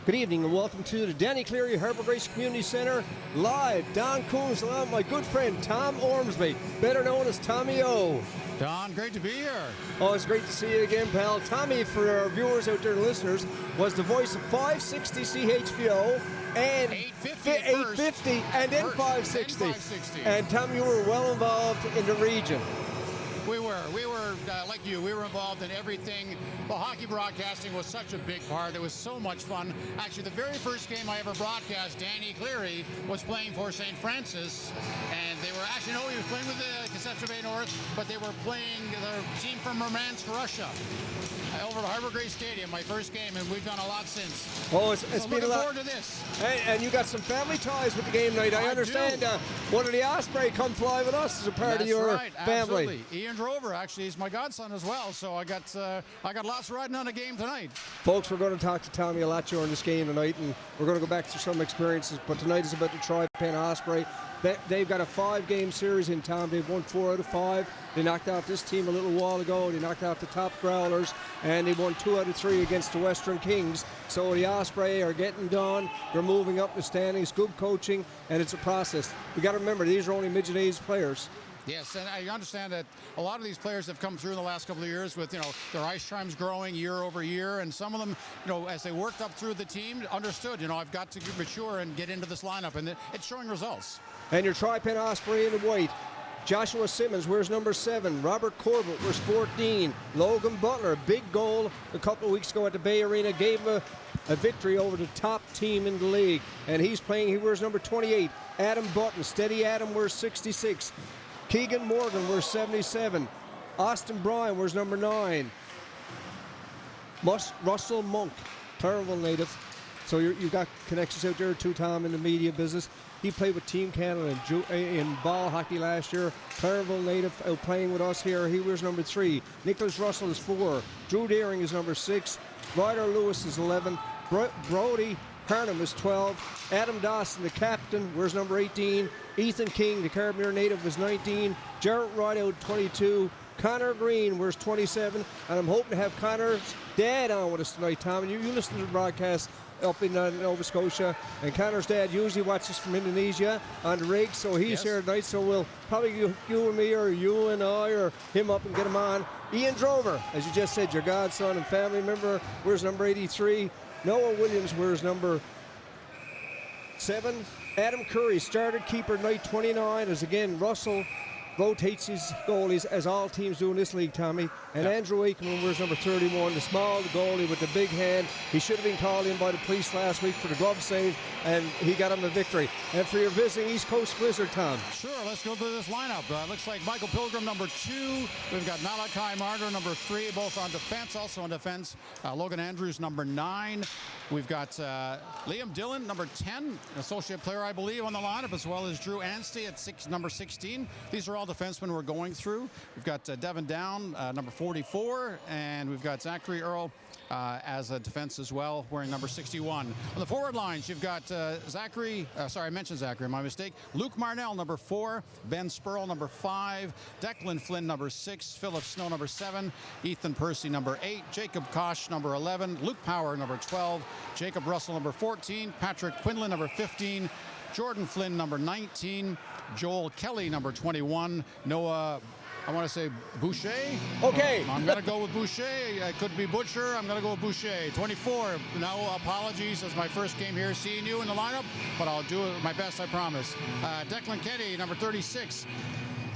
Good evening and welcome to the Danny Cleary Harbour Community Centre. Live, Don Coons along with my good friend Tom Ormsby, better known as Tommy O. Don, great to be here. Oh, it's great to see you again, pal. Tommy, for our viewers out there and listeners, was the voice of 560 CHVO and 850 and then 560. And Tom, you were well involved in the region. We were like you, we were involved in everything. The hockey broadcasting was such a big part. It was so much fun. Actually, the very first game I ever broadcast, Danny Cleary was playing for St. Francis, and they were actually, no, he was playing with the Conception Bay North, but they were playing the team from Murmansk, Russia, over at Harbour Stadium, my first game, and we've done a lot since. Oh, it's so been a lot. Looking forward to this. And you got some family ties with the game night. I understand one of the Osprey come fly with us as a part of your family. Absolutely. Ian Drover, actually, is my godson as well, so I got lots riding on the game tonight. Folks, we're going to talk to Tommy a lot during this game tonight, and we're going to go back to some experiences, but tonight is about the Tri-Pen Osprey. They've got a 5-game series in town. They've won 4 out of 5. They knocked out this team a little while ago. They knocked out the top Growlers, and they won 2 out of 3 against the Western Kings. So the Osprey are getting done. They're moving up the standings, good coaching, and it's a process. We got to remember, these are only midget-age players. Yes, and I understand that a lot of these players have come through in the last couple of years with, their ice times growing year over year, and some of them, as they worked up through the team, understood, I've got to mature and get into this lineup, and it's showing results. And your Tri-Pen Osprey in the white. Joshua Simmons wears number 7. Robert Corbett wears 14. Logan Butler, big goal a couple of weeks ago at the Bay Arena, gave him a victory over the top team in the league. And he wears number 28. Adam Button, steady Adam, wears 66. Keegan Morgan wears 77. Austin Bryan wears number 9. Russell Monk, Turnerville native. So you've got connections out there too, Tom, in the media business. He played with Team Canada in ball hockey last year. Turnerville native out playing with us here. He wears number 3. Nicholas Russell is 4. Drew Deering is number 6. Ryder Lewis is 11. Brody Harnham is 12. Adam Dawson, the captain, wears number 18. Ethan King, the Carabiner native, is 19. Jarrett Rideout, 22. Connor Green wears 27. And I'm hoping to have Connor's dad on with us tonight, Tom. And you listen to the broadcast up in Nova Scotia. And Connor's dad usually watches from Indonesia on the rig, so he's here tonight. So we'll probably you and me, or you and I, or him up and get him on. Ian Drover, as you just said, your godson and family member, wears number 83. Noah Williams wears number 7. Adam Curry, started keeper night 29, as again Russell rotates his goalies, as all teams do in this league, Tommy. And Andrew Aikman wears number 31, the small goalie with the big hand. He should have been called in by the police last week for the glove save, and he got him a victory. And for your visiting East Coast Blizzard, Tom. Sure, let's go through this lineup. Looks like Michael Pilgrim, number 2. We've got Malachi Marder, number 3, both on defense. Also on defense, Logan Andrews, number 9. We've got Liam Dillon, number 10, an associate player, I believe, on the lineup, as well as Drew Anstey at number 16. These are all defensemen we're going through. We've got Devin Down, number 44, and we've got Zachary Earl as a defense as well, wearing number 61. On the forward lines, you've got I mentioned Zachary, my mistake. Luke Marnell, number 4. Ben Spurl, number 5. Declan Flynn, number 6. Philip Snow, number 7. Ethan Percy, number 8. Jacob Kosh, number 11. Luke Power, number 12. Jacob Russell, number 14. Patrick Quinlan, number 15. Jordan Flynn, number 19. Joel Kelly, number 21. Noah, I want to say Boucher. Okay. I'm going to go with Boucher. It could be Butcher. I'm going to go with Boucher. 24. No apologies. It's my first game here seeing you in the lineup, but I'll do my best, I promise. Declan Kenny, number 36.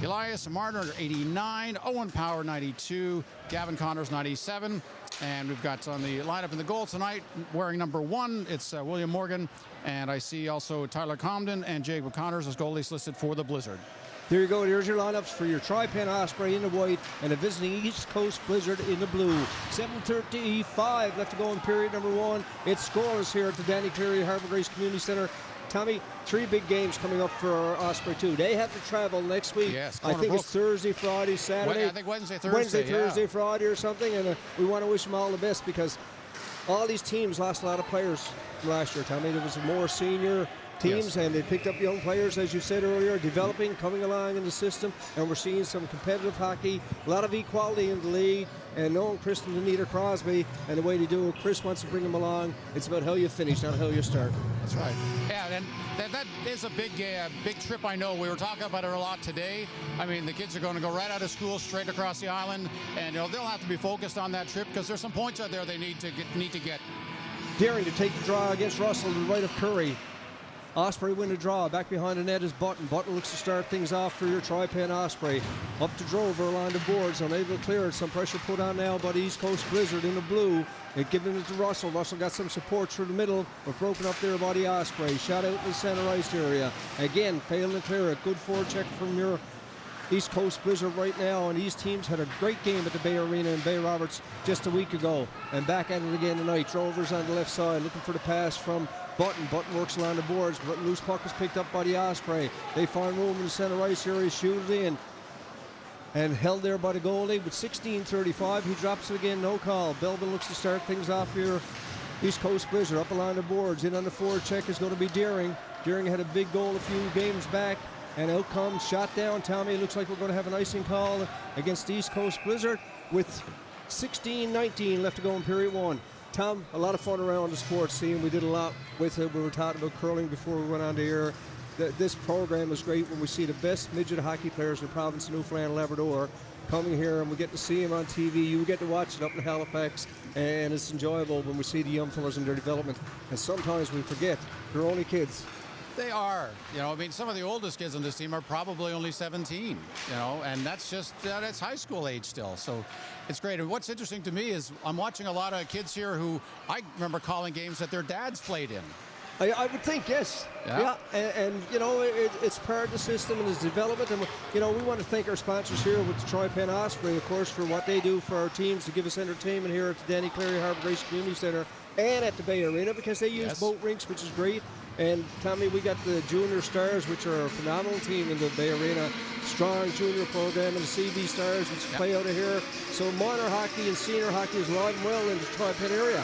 Elias Marner, 89. Owen Power, 92. Gavin Connors, 97. And we've got on the lineup in the goal tonight, wearing number 1, it's William Morgan. And I see also Tyler Comden and Jacob Connors as goalies listed for the Blizzard. There you go. There's your lineups for your Tri-Pen Osprey in the white and a visiting East Coast Blizzard in the blue. 7:35 left to go in period number 1. It's scoreless here at the Danny Cleary Harbour Community Centre. Tommy, 3 big games coming up for Osprey too. They have to travel next week. Yes, I think it's Thursday, Friday, Saturday. I think Wednesday, Thursday, Friday or something. And we want to wish them all the best, because all these teams lost a lot of players last year, Tommy. There was more senior teams, Yes. and they picked up young players, as you said earlier, developing, coming along in the system, and we're seeing some competitive hockey, a lot of equality in the league, and knowing Chris and Anita Crosby and the way they do it, Chris wants to bring them along. It's about how you finish, not how you start. That's right. Yeah, and that is a big trip, I know. We were talking about it a lot today. I mean, the kids are going to go right out of school straight across the island, and they'll have to be focused on that trip because there's some points out there they need to get. Daring to take the draw against Russell to the right of Curry. Osprey win the draw. Back behind the net is Button. Button looks to start things off for your Tri-Pen Osprey. Up to Drover along the boards. Unable to clear it. Some pressure put on now by the East Coast Blizzard in the blue. They're giving it to Russell. Russell got some support through the middle, but broken up there by the Osprey. Shot out in the center ice area. Again, failing to clear it. Good forecheck from your East Coast Blizzard right now, and these teams had a great game at the Bay Arena in Bay Roberts just a week ago. And back at it again tonight. Drover's on the left side looking for the pass from Button. Button works along the boards, but loose puck is picked up by the Osprey. They find room in the center ice area, shoot it in, and held there by the goalie with 16:35. He drops it again, no call. Belbin looks to start things off here. East Coast Blizzard up along the boards. In on the forward check is going to be Deering. Deering had a big goal a few games back, and out comes, shot down. Tommy, looks like we're going to have an icing call against the East Coast Blizzard with 16:19 left to go in period one. Tom, a lot of fun around the sports scene. We did a lot with it. We were talking about curling before we went on the air. This program is great when we see the best midget hockey players in the province of Newfoundland and Labrador coming here, and we get to see them on TV. You get to watch it up in Halifax, and it's enjoyable when we see the young fellas in their development. And sometimes we forget they're only kids. They are. I mean, some of the oldest kids on this team are probably only 17, and that's just, that's high school age still. So it's great. And what's interesting to me is I'm watching a lot of kids here who I remember calling games that their dads played in. I would think, yes. Yeah. And it's part of the system and its development. And, we want to thank our sponsors here with the Tri-Pen Osprey, of course, for what they do for our teams to give us entertainment here at the Danny Cleary Harbour Grace Community Center and at the Bay Arena, because they use boat rinks, which is great. And Tommy, we got the Junior Stars, which are a phenomenal team in the Bay Arena. Strong junior program, and the CB Stars, which play out of here. So minor hockey and senior hockey is alive and well in the Tri-Pen area.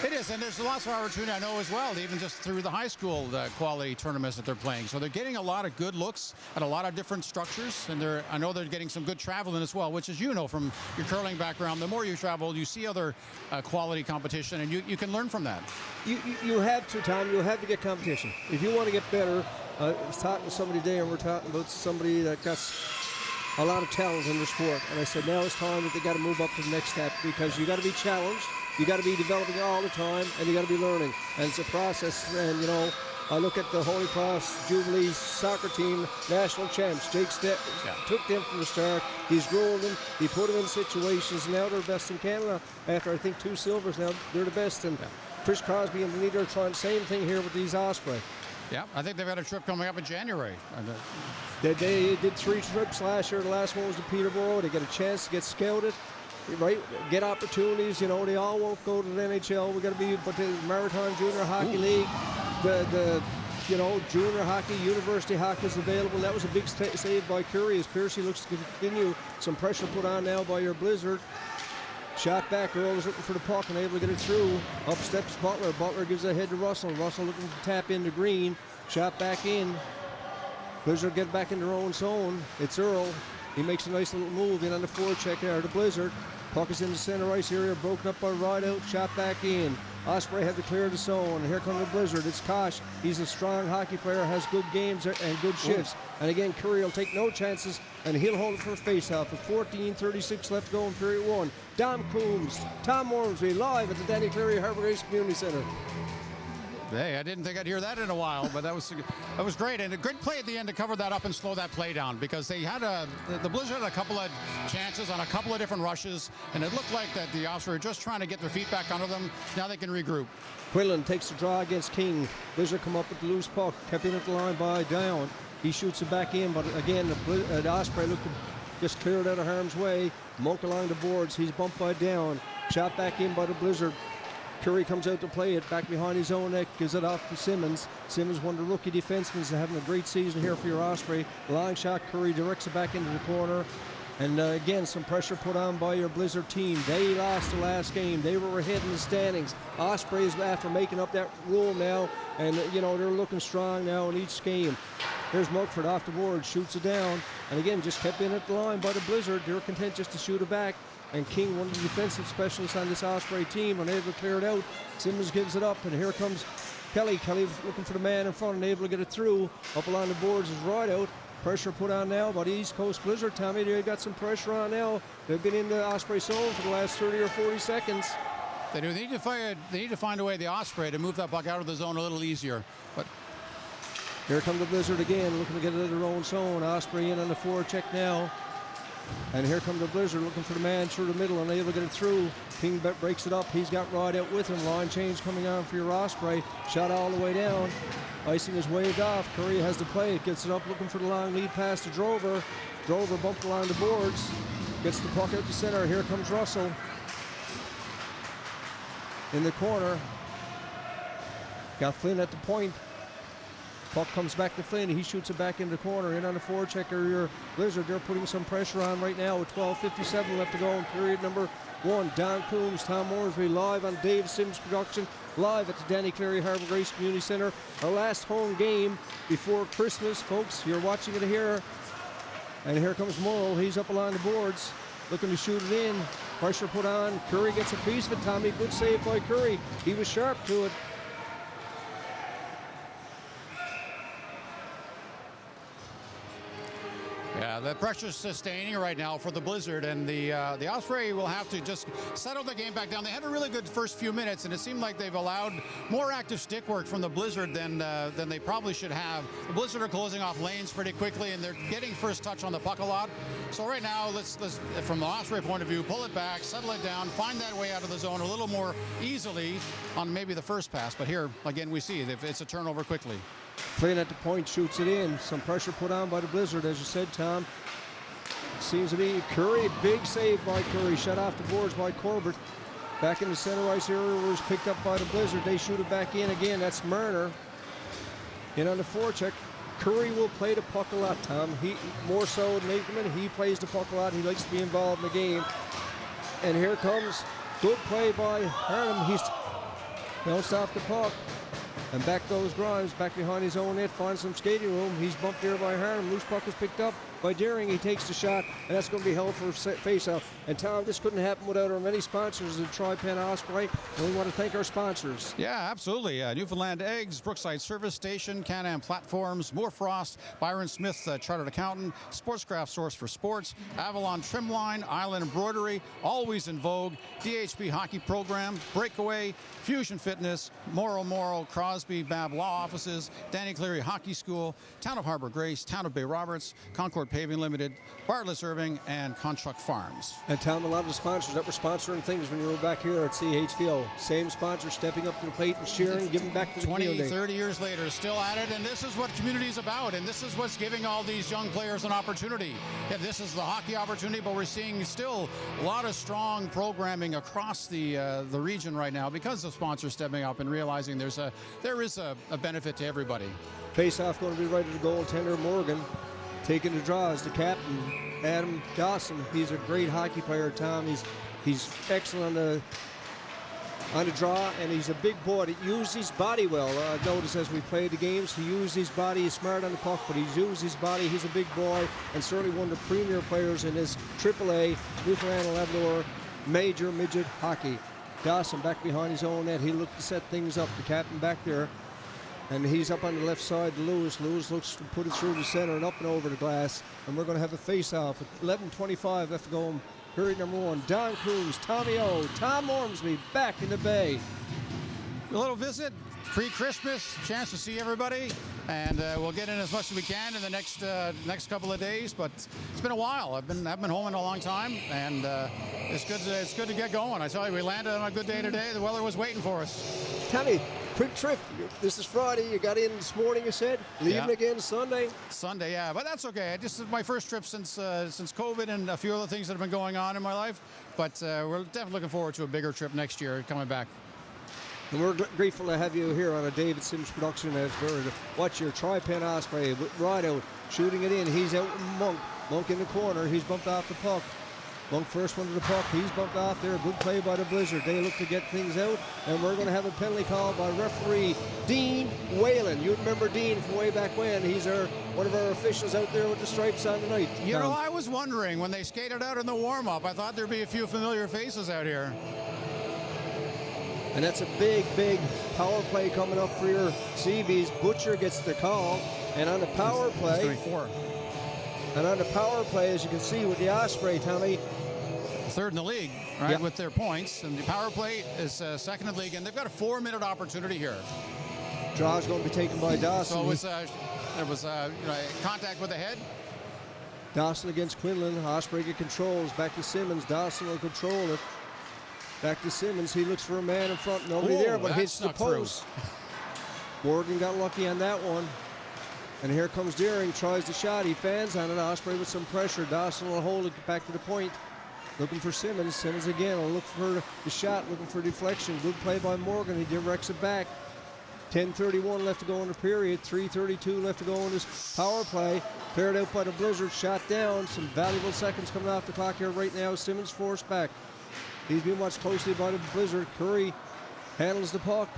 It is, and there's lots of opportunity, I know, as well, even just through the high school quality tournaments that they're playing. So they're getting a lot of good looks at a lot of different structures, and I know they're getting some good traveling as well, which, as you know from your curling background, the more you travel, you see other quality competition, and you can learn from that. You have to, Tom. You have to get competition. If you want to get better, I was talking to somebody today, and we're talking about somebody that got a lot of talent in the sport, and I said now it's time that they got to move up to the next step, because you got to be challenged. You got to be developing all the time, and you got to be learning. And it's a process. And I look at the Holy Cross Jubilee soccer team, national champs. Jake Stepp took them from the start. He's grown them. He put them in situations. Now they're best in Canada. After I think 2 silvers, now they're the best. And Chris Crosby and Anita are trying the same thing here with these Osprey. Yeah, I think they've got a trip coming up in January. They did 3 trips last year. The last one was to Peterborough. They get a chance to get scouted. Right, get opportunities. They all won't go to the NHL. We got to be, but the Maritime Junior Hockey League, the junior hockey, university hockey is available. That was a big save by Cleary as Piercy looks to continue. Some pressure put on now by your Blizzard. Shot back. Earl was looking for the puck and able to get it through. Up steps Butler. Butler gives a head to Russell. Russell looking to tap into Green. Shot back in. Blizzard get back in their own zone. It's Earl. He makes a nice little move in on the forecheck there to Blizzard. Puck is in the center ice area, broken up by Rideout, shot back in. Osprey had to clear the zone, and here comes the Blizzard. It's Kosh. He's a strong hockey player, has good games and good shifts. And again, Curry will take no chances, and he'll hold it for a face-off with 14:36 left to go in period one. Dom Coombs, Tom Ormsby, live at the Danny Cleary Harbour Grace Community Center. Hey, I didn't think I'd hear that in a while, but that was great, and a great play at the end to cover that up and slow that play down, because they had the Blizzard had a couple of chances on a couple of different rushes, and it looked like that the Osprey were just trying to get their feet back under them. Now they can regroup. Quinlan takes the draw against King. Blizzard come up with the loose puck, kept in at the line by Down. He shoots it back in, but again, the Osprey looked to just clear it out of harm's way. Monk along the boards. He's bumped by Down. Shot back in by the Blizzard. Curry comes out to play it back behind his own net, gives it off to Simmons. Simmons, one of the rookie defensemen, is having a great season here for your Osprey. Long shot, Curry directs it back into the corner. And again, some pressure put on by your Blizzard team. They lost the last game. They were ahead in the standings. Osprey is after making up that room now, and you know they're looking strong now in each game. Here's Mugford off the board, shoots it down, and again just kept in at the line by the Blizzard. They're content just to shoot it back. And King, one of the defensive specialists on this Osprey team, unable to clear it out. Simmons gives it up, and here comes Kelly. Kelly looking for the man in front, unable to get it through. Up along the boards is right out. Pressure put on now by the East Coast Blizzard. Tommy, they've got some pressure on now. They've been in the Osprey zone for the last 30 or 40 seconds. They do. They need to find a way, the Osprey, to move that puck out of the zone a little easier. But here come the Blizzard again, looking to get it in their own zone. Osprey in on the forecheck now. And here come the Blizzard looking for the man through the middle, unable to get it through. King breaks it up. He's got Rod out with him. Line change coming on for your Osprey. Shot all the way down. Icing is waved off. Curry has to play it. Gets it up looking for the long lead pass to Drover. Drover bumped along the boards. Gets the puck out to center. Here comes Russell. In the corner. Got Flynn at the point. Puck comes back to Flynn. He shoots it back in the corner. In on the forechecker, your Blizzard. They're putting some pressure on right now with 12:57 left to go in period number 1. Don Coombs, Tom Ormsby live on Dave Sims production, live at the Danny Cleary Harbour Grace Community Center. Our last home game before Christmas, folks. You're watching it here. And here comes Morrow. He's up along the boards, looking to shoot it in. Pressure put on. Curry gets a piece of it. Tommy, good save by Curry. He was sharp to it. yeah, the pressure's sustaining right now for the Blizzard, and the Osprey will have to just settle the game back down. They had a really good first few minutes, and it seemed like they've allowed more active stick work from the Blizzard than they probably should have. The Blizzard are closing off lanes pretty quickly, and they're getting first touch on the puck a lot. So right now, let's from the Osprey point of view, pull it back, settle it down, find that way out of the zone a little more easily on maybe the first pass. But here, again, we see it's a turnover quickly. Flynn at the point shoots it in. Some pressure put on by the Blizzard, as you said, Tom. Seems to be Curry. Big save by Curry. Shut off the boards by Corbett. Back in the center ice area was picked up by the Blizzard. They shoot it back in again. That's Marner. In on the forecheck. Curry will play the puck a lot, Tom. He more so than Aikman. He plays the puck a lot. He likes to be involved in the game. And here comes good play by Harnham. He's bounced off the puck. And back goes Grimes, back behind his own net, finds some skating room. He's bumped there by Harnham. Loose puck is picked up by Deering. He takes the shot, and that's going to be held for face-off. And Tom, this couldn't happen without our many sponsors of Tri-Pen Osprey, and we want to thank our sponsors. Yeah, absolutely. Newfoundland Eggs, Brookside Service Station, Can-Am Platforms, Moore Frost, Byron Smith, Chartered Accountant, Sportscraft Source for Sports, Avalon Trimline, Island Embroidery, Always in Vogue, DHB Hockey Program, Breakaway, Fusion Fitness, Morrow, Crosby, Babb Law Offices, Danny Cleary Hockey School, Town of Harbour Grace, Town of Bay Roberts, Concord Paving Limited, Bartlett's Irving, and Conchuck Farms. And Tom, a lot of the sponsors that were sponsoring things when you were back here at CHVO, same sponsors stepping up to the plate and cheering, giving back to the 20, community. 30 years later, still at it, and this is what community is about, and this is what's giving all these young players an opportunity. Yeah, this is the hockey opportunity, but we're seeing still a lot of strong programming across the region right now because of sponsors stepping up and realizing there is a benefit to everybody. Face-off going to be right at the goaltender, Morgan. Taking the draw is the captain, Adam Dawson. He's a great hockey player, Tom. He's excellent on the draw, and he's a big boy that uses his body well. I've noticed as we played the games, he uses his body. He's smart on the puck, but he's used his body. He's a big boy, and certainly one of the premier players in this AAA Newfoundland and Labrador major midget hockey. Dawson back behind his own net. He looked to set things up. The captain back there. And he's up on the left side to Lewis. Lewis looks to put it through the center and up and over the glass. And we're going to have a face-off. 11:25 left to go in period number 1. Don Coombs, Tommy O, Tom Ormsby back in the Bay. A little visit, pre-Christmas, chance to see everybody. And we'll get in as much as we can in the next couple of days. But it's been a while. I've been home in a long time, and it's good to get going. I tell you, we landed on a good day today. The weather was waiting for us. Tommy, quick trip. This is Friday. You got in this morning, you said. Leaving again Sunday. Sunday, yeah, but that's okay. This is my first trip since COVID and a few other things that have been going on in my life. But we're definitely looking forward to a bigger trip next year coming back. And we're grateful to have you here on a David Sims production as we're watch your Tri-Pen Osprey right out, shooting it in. He's out with Monk. Monk in the corner. He's bumped off the puck. Monk first one to the puck. He's bumped off there. Good play by the Blizzard. They look to get things out, and we're going to have a penalty call by referee Dean Whalen. You remember Dean from way back when. He's one of our officials out there with the stripes on tonight. You know, I was wondering when they skated out in the warm-up, I thought there'd be a few familiar faces out here. And that's a big, big power play coming up for your Seabees. Butcher gets the call, and on the power play, as you can see with the Osprey, Tommy, third in the league, right, with their points, and the power play is second in the league, and they've got a 4-minute opportunity here. Draw's going to be taken by Dawson. So there was contact with the head. Dawson against Quinlan. Osprey get controls. Back to Simmons. Dawson will control it. Back to Simmons. He looks for a man in front. Nobody there, but hits the post. Morgan got lucky on that one. And here comes Deering. Tries the shot. He fans on it. Osprey with some pressure. Dawson will hold it back to the point. Looking for Simmons. Simmons again will look for the shot. Looking for deflection. Good play by Morgan. He directs it back. 10:31 left to go in the period. 3:32 left to go in this power play. Cleared out by the Blizzard. Shot down. Some valuable seconds coming off the clock here right now. Simmons forced back. He's being watched closely by the Blizzard. Curry handles the puck.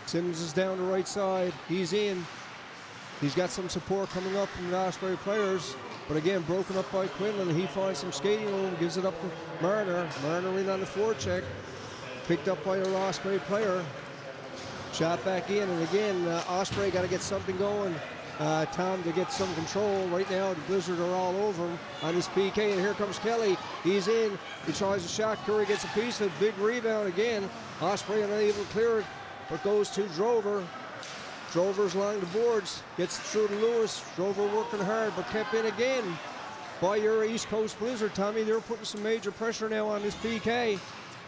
Simmons is down the right side. He's in. He's got some support coming up from the Osprey players. But again, broken up by Quinlan. He finds some skating room. Gives it up to Marner. Marner in on the forecheck. Picked up by a Osprey player. Shot back in. And again, Osprey got to get something going. Tom to get some control. Right now, the Blizzard are all over him on his PK, and here comes Kelly. He's in. He tries a shot. Curry gets a piece of it. Big rebound again. Osprey unable to clear it, but goes to Drover. Drover's along the boards. Gets through to Lewis. Drover working hard, but kept in again by your East Coast Blizzard, Tommy. They're putting some major pressure now on this PK.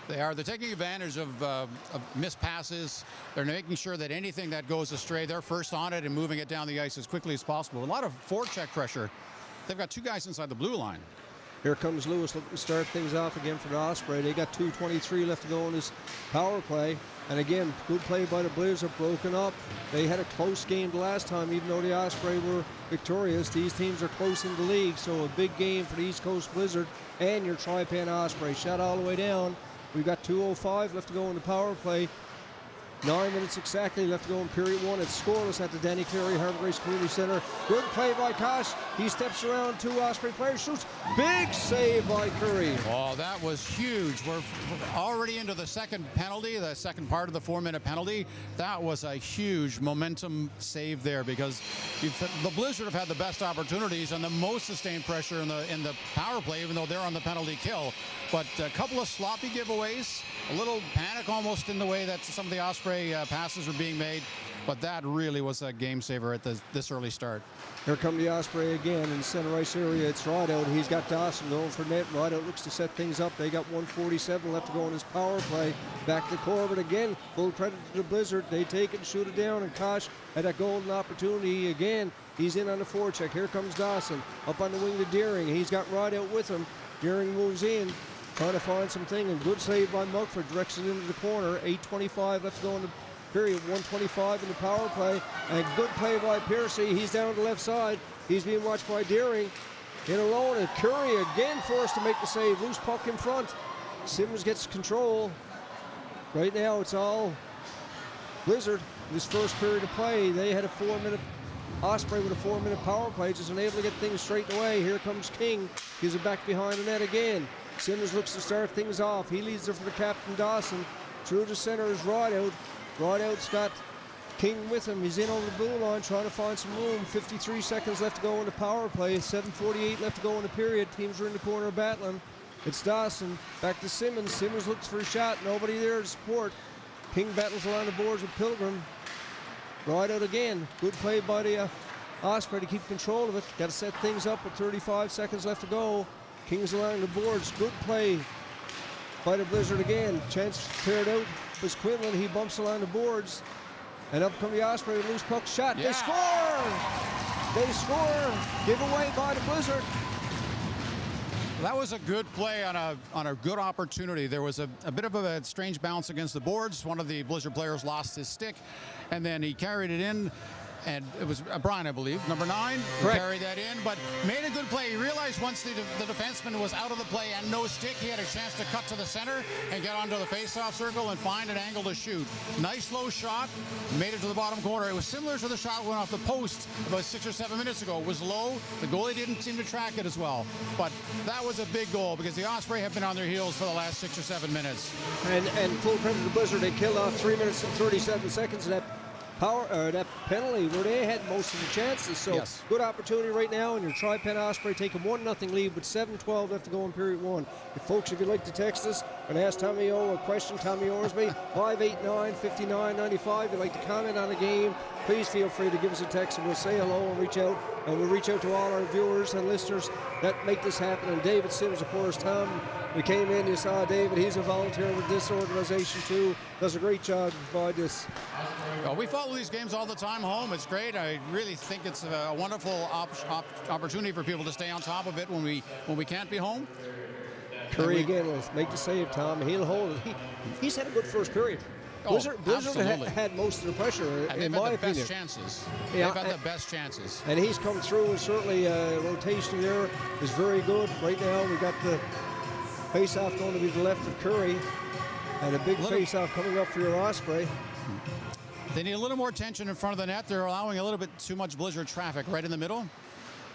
They are. They're taking advantage of missed passes. They're making sure that anything that goes astray, they're first on it and moving it down the ice as quickly as possible. A lot of forecheck pressure. They've got two guys inside the blue line. Here comes Lewis looking to start things off again for the Osprey. They got 2:23 left to go in this power play. And again, good play by the Blizzard, broken up. They had a close game the last time, even though the Osprey were victorious. These teams are close in the league, so a big game for the East Coast Blizzard and your Tri-Pan Osprey. Shot all the way down. We've got 2:05 left to go in the power play. 9 minutes exactly left to go in period one. It's scoreless at the Danny Cleary Harbour Grace Community Center. Good play by Kosh. He steps around two Osprey players, shoots. Big save by Curry. Oh, that was huge. We're already into the second penalty, the second part of the 4-minute penalty. That was a huge momentum save there because the Blizzard have had the best opportunities and the most sustained pressure in the power play, even though they're on the penalty kill. But a couple of sloppy giveaways, a little panic almost in the way that some of the Osprey passes were being made, but that really was a game saver at this early start. Here come the Osprey again in the center ice area. It's Rideout. He's got Dawson going for net. Rideout looks to set things up. They got 1:47 left to go in this power play. Back to Corbett again. Full credit to the Blizzard. They take it and shoot it down, and Kosh had a golden opportunity again. He's in on the forecheck. Here comes Dawson up on the wing to Deering. He's got Rideout with him. Deering moves in, trying to find something, and good save by Mugford. Directs it into the corner. 8:25 left to go in the period. 1:25 in the power play. And good play by Piercy. He's down the left side. He's being watched by Deering. In alone, and Curry again forced to make the save. Loose puck in front. Simmons gets control. Right now, it's all Blizzard. This first period of play, they had a 4-minute Osprey with a 4-minute power play, just unable to get things straightened away. Here comes King. Gives it back behind the net again. Simmons looks to start things off. He leads it for the captain, Dawson. Through the center is Rideout. Rideout's got King with him. He's in over the blue line trying to find some room. 53 seconds left to go in the power play. 7:48 left to go in the period. Teams are in the corner battling. It's Dawson. Back to Simmons. Simmons looks for a shot. Nobody there to support. King battles along the boards with Pilgrim. Rideout again. Good play by the Osprey to keep control of it. Got to set things up with 35 seconds left to go. King's along the boards. Good play by the Blizzard again. Chance cleared out was Quinlan. He bumps along the boards. And up come the Osprey with a loose puck shot. Yeah. They score! They score! Giveaway by the Blizzard. That was a good play on a good opportunity. There was a bit of a strange bounce against the boards. One of the Blizzard players lost his stick, and then he carried it in. And it was Brian, I believe, number 9, who carried that in, but made a good play. He realized once the defenseman was out of the play and no stick, he had a chance to cut to the center and get onto the face-off circle and find an angle to shoot. Nice low shot, made it to the bottom corner. It was similar to the shot went off the post about 6 or 7 minutes ago. It was low. The goalie didn't seem to track it as well. But that was a big goal because the Osprey have been on their heels for the last 6 or 7 minutes. And full credit to the Blizzard. They killed off 3 minutes and 37 seconds of that penalty where they had most of the chances. So yes. Good opportunity right now, and your Tri-Pen Osprey take a 1-0 lead with 7:12 left to go in period 1. Folks, if you'd like to text us and ask Tommy O a question, Tommy Orsby, 589-5995. If you'd like to comment on the game, please feel free to give us a text and we'll say hello and reach out. And we'll reach out to all our viewers and listeners that make this happen. And David Sims, of course, Tom, we came in, you saw David, he's a volunteer with this organization too. Does a great job to provide this. Well, we follow these games all the time home. It's great. I really think it's a wonderful opportunity for people to stay on top of it when we can't be home. Curry again will make the save, Tom. He'll hold it. He's had a good first period. Blizzard had most of the pressure, in my opinion. Best chances. Yeah, they've had the best chances. And he's come through, and certainly rotation there is very good. Right now, we got the face-off going to be the left of Curry, and a big face-off coming up for your Osprey. They need a little more tension in front of the net. They're allowing a little bit too much Blizzard traffic right in the middle.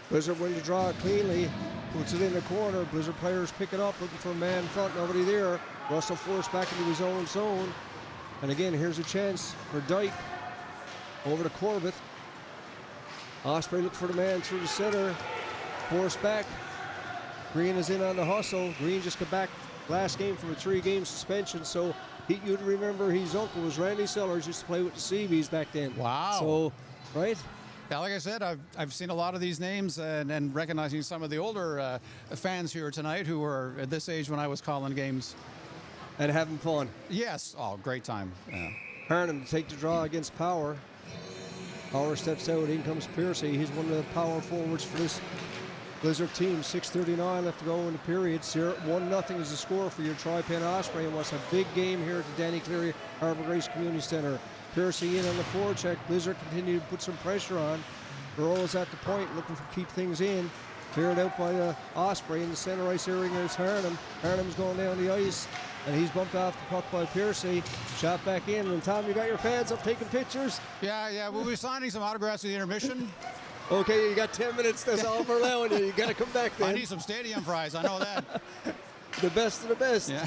Blizzard wins to draw it cleanly, puts it in the corner. Blizzard players pick it up, looking for a man in front, nobody there. Russell forced back into his own zone. And again, here's a chance for Dyke over to Corbett. Osprey look for the man through the center. Forced back. Green is in on the hustle. Green just got back last game from a 3-game suspension. So you'd remember his uncle was Randy Sellers, used to play with the Seabees back then. Wow. So, right? Yeah, like I said, I've seen a lot of these names and recognizing some of the older fans here tonight who were at this age when I was calling games. And having fun. Yes. Oh, great time. Yeah. Harnham to take the draw against Power. Power steps out. In comes Piercy. He's one of the power forwards for this Blizzard team. 6:39 left to go in the period. 1-0 is the score for your Tri-Pen Osprey. And what's a big game here at the Danny Cleary Harbour Grace Community Centre. Piercy in on the forecheck. Blizzard continue to put some pressure on. Burrows at the point looking to keep things in. Cleared out by Osprey in the center ice area against Harnham. Harnham's going down the ice. And he's bumped off the puck by Piercy. Shot back in. And Tom, you got your fans up taking pictures? Yeah. We'll be signing some autographs at the intermission. Okay, you got 10 minutes. That's all we're allowing you. You got to come back then. I need some stadium fries. I know that. The best of the best. Yeah.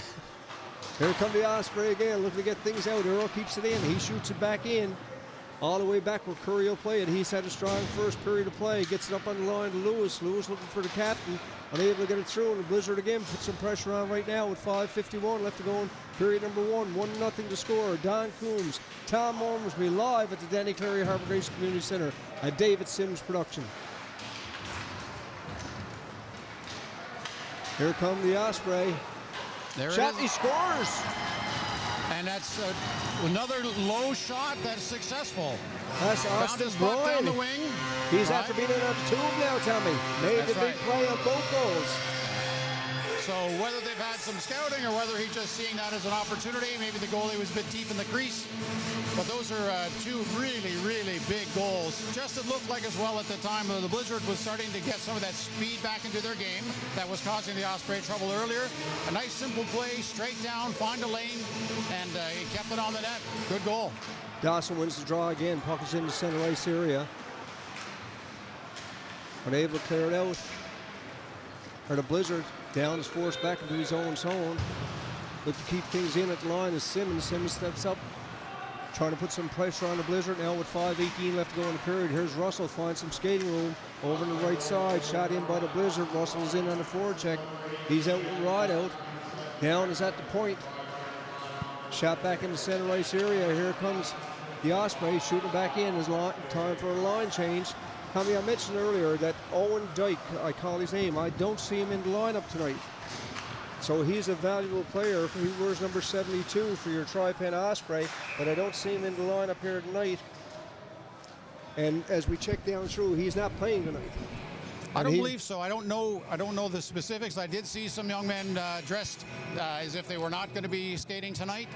Here come the Osprey again, looking to get things out. Earl keeps it in. He shoots it back in. All the way back where Curry will play it. He's had a strong first period of play. Gets it up on the line to Lewis. Lewis looking for the captain. Unable to get it through. And the Blizzard again puts some pressure on right now with 5:51 left to go in period number 1. 1-0 to score. Don Coombs, Tom Ormsby live at the Danny Cleary Harbour Grace Community Centre. A David Sims production. Here come the Osprey. There Shot, it is. he scores. And that's another low shot that's successful. That's Found Austin his puck down the Brown. wing. He's Right. after being in on the tube now, Tommy. Made That's the big right. play on both goals. So whether they've had some scouting or whether he's just seeing that as an opportunity, maybe the goalie was a bit deep in the crease. But those are two really, really big goals. Just it looked like as well at the time the Blizzard was starting to get some of that speed back into their game that was causing the Osprey trouble earlier. A nice simple play, straight down, find a lane, and he kept it on the net. Good goal. Dawson wins the draw again. Puck is in the center ice area. Unable to clear it out. Or the Blizzard down is forced back into his own zone. Look to keep things in at the line as Simmons. Simmons steps up, trying to put some pressure on the Blizzard now with 5:18 left to go in the period. Here's Russell, finds some skating room over on the right side. Shot in by the Blizzard. Russell is in on the forecheck. He's out and right out. Down is at the point. Shot back in the center ice area. Here comes the Osprey shooting back in. Is time for a line change. Tommy, I mentioned earlier that Owen Dyke, I call his name, I don't see him in the lineup tonight. So he's a valuable player. He wears number 72 for your Tri-Pen Osprey, but I don't see him in the lineup here tonight. And as we check down through, he's not playing tonight. I don't believe so. I don't know the specifics. I did see some young men dressed as if they were not going to be skating tonight.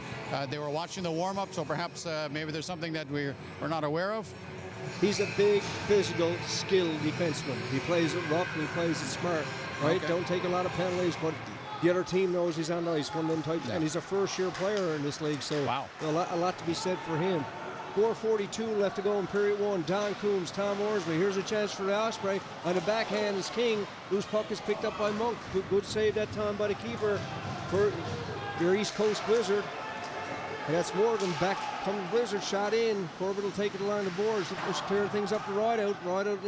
They were watching the warm-up, so perhaps maybe there's something that we're not aware of. He's a big, physical, skilled defenseman. He plays it rough and he plays it smart, right? Okay. Don't take a lot of penalties, but the other team knows he's on ice, one of them types, and he's a first-year player in this league, so Wow. a lot to be said for him. 4:42 left to go in period one. Don Coombs, Tom Osprey. Here's a chance for the Osprey. On the backhand is King. Loose puck is picked up by Monk. Good save that time by the keeper for your East Coast Blizzard. And that's Morgan. Back from the Blizzard. Shot in. Corbett will take it along the boards. Let's clear things up to Rideout. Rideout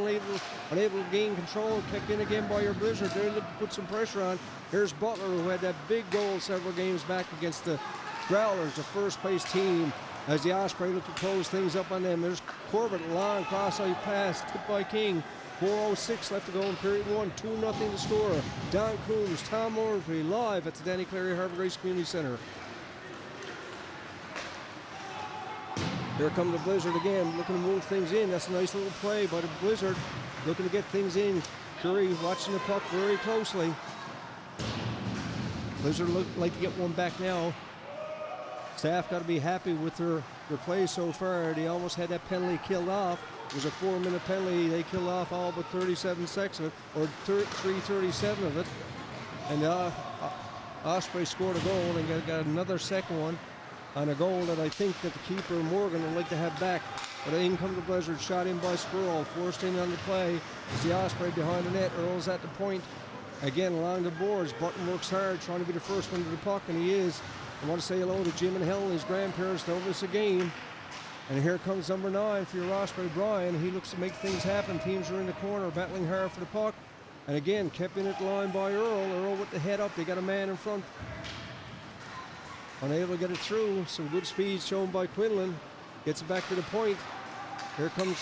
unable to gain control. Kicked in again by your Blizzard. They're looking to put some pressure on. Here's Butler, who had that big goal several games back against the Growlers, the first-place team. As the Osprey look to close things up on them. There's Corbett, long cross-eye pass, tipped by King. 4:06 left to go in period one. 2-0 to score. Don Coombs, Tom Osprey, live at the Danny Cleary Harbour Grace Community Center. Here come the Blizzard again, looking to move things in. That's a nice little play by the Blizzard, looking to get things in. Cleary watching the puck very closely. Blizzard look like to get one back now. Staff got to be happy with their play so far. They almost had that penalty killed off. It was a 4-minute penalty. They killed off all but 37 seconds of it, or 3:37 of it. And Osprey scored a goal and got another second one on a goal that I think that the keeper, Morgan, would like to have back. But in comes the Blizzard, shot in by Spurl, forced in on the play. It's the Osprey behind the net. Earl's at the point. Again, along the boards. Button works hard, trying to be the first one to the puck, and he is. I want to say hello to Jim and Helen, his grandparents. Don't miss a game. And here comes number 9 for your Osprey, Brian. He looks to make things happen. Teams are in the corner, battling hard for the puck. And again, kept in at the line by Earl. Earl with the head up. They got a man in front. Unable to get it through. Some good speed shown by Quinlan. Gets it back to the point. Here comes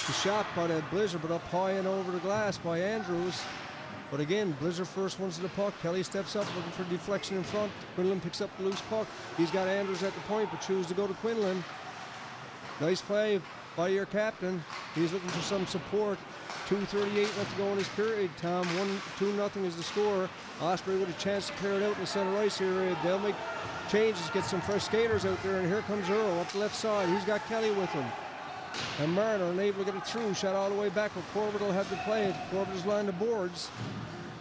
the shot by the Blizzard, but up high and over the glass by Andrews. But again, Blizzard first ones to the puck. Kelly steps up looking for deflection in front. Quinlan picks up the loose puck. He's got Andrews at the point, but chooses to go to Quinlan. Nice play by your captain. He's looking for some support. 2:38 left to go in this period. Tom, 2-0 is the score. Osprey with a chance to clear it out in the center ice here. They'll make changes, get some fresh skaters out there, and here comes Earl up the left side. He's got Kelly with him. And Marner unable to get it through. Shot all the way back, but Corbett will have to play it. Corbett's lined the boards.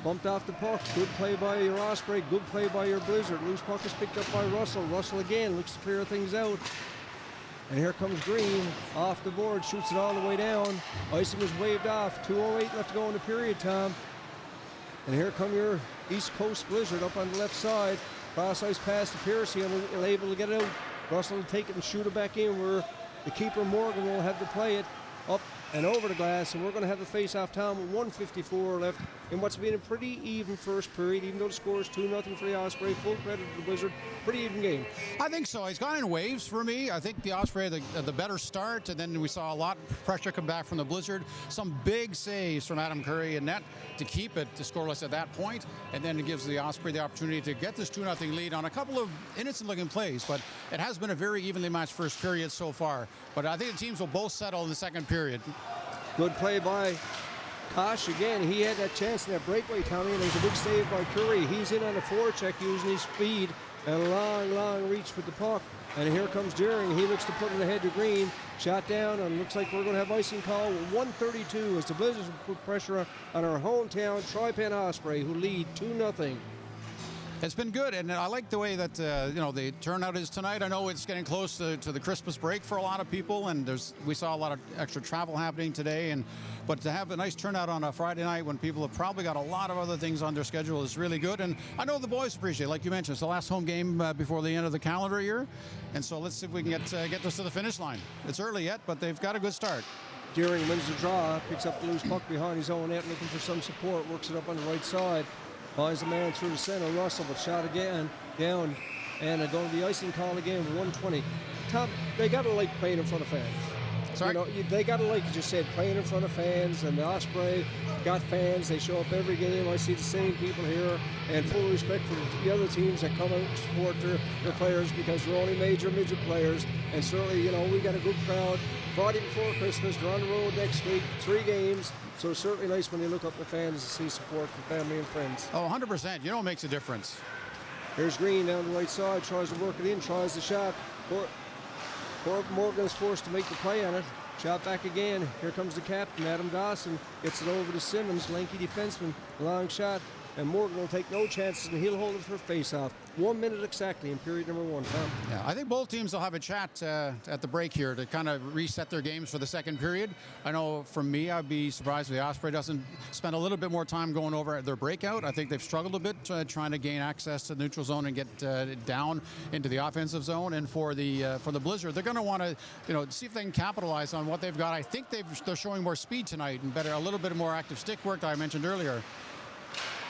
Bumped off the puck. Good play by your Osprey. Good play by your Blizzard. Loose puck is picked up by Russell. Russell again looks to clear things out. And here comes Green off the board. Shoots it all the way down. Icing is waved off. 2:08 left to go in the period, Tom. And here come your East Coast Blizzard up on the left side. Cross ice pass to Piercy, and they're able to get it out. Russell will take it and shoot it back in, where the keeper Morgan will have to play it up and over the glass, and we're going to have a face-off, Tom, with 1:54 left in what's been a pretty even first period, even though the score is 2-0 for the Osprey. Full credit to the Blizzard. Pretty even game. I think so. He's gone in waves for me. I think the Osprey had the better start, and then we saw a lot of pressure come back from the Blizzard. Some big saves from Adam Curry in net to keep it to scoreless at that point, and then it gives the Osprey the opportunity to get this 2-0 lead on a couple of innocent-looking plays. But it has been a very evenly matched first period so far. But I think the teams will both settle in the second period. Good play by Kosh again. He had that chance in that breakaway, Tommy, and there's a big save by Curry. He's in on the forecheck using his speed and a long reach with the puck. And here comes Deering. He looks to put it ahead to Green. Shot down, and looks like we're going to have icing call with 1:32 as the Blizzards put pressure on our hometown Tri-Pen Osprey, who lead 2-0. It's been good, and I like the way that the turnout is tonight. I know it's getting close to the Christmas break for a lot of people, and we saw a lot of extra travel happening today. But to have a nice turnout on a Friday night when people have probably got a lot of other things on their schedule is really good. And I know the boys appreciate it. Like you mentioned, it's the last home game before the end of the calendar year, and so let's see if we can get this to the finish line. It's early yet, but they've got a good start. Deering wins the draw, picks up the loose puck behind his own net, looking for some support, works it up on the right side. Finds the man through the center, Russell, but shot again, down, and going to the icing call again, 1:20. Tom, they got to like playing in front of fans. Sorry? They got to, like you just said, playing in front of fans, and the Osprey got fans. They show up every game. I see the same people here, and full respect for the other teams that come out and support their players, because they're only major midget players. And certainly, we got a good crowd. Friday before Christmas, they're on the road next week, 3 games. So it's certainly nice when you look up the fans to see support from family and friends. Oh, 100%. You know it makes a difference. Here's Green down the right side, tries to work it in, tries the shot. Morgan is forced to make the play on it. Shot back again. Here comes the captain, Adam Dawson. Gets it over to Simmons, lanky defenseman. Long shot. And Morgan will take no chances, and he'll hold it for face-off. 1 minute exactly in period number 1, Tom. Yeah, I think both teams will have a chat at the break here to kind of reset their games for the second period. I know for me, I'd be surprised if the Osprey doesn't spend a little bit more time going over their breakout. I think they've struggled a bit trying to gain access to the neutral zone and get down into the offensive zone. And for the Blizzard, they're going to want to see if they can capitalize on what they've got. I think they're showing more speed tonight and a little bit more active stick work that I mentioned earlier.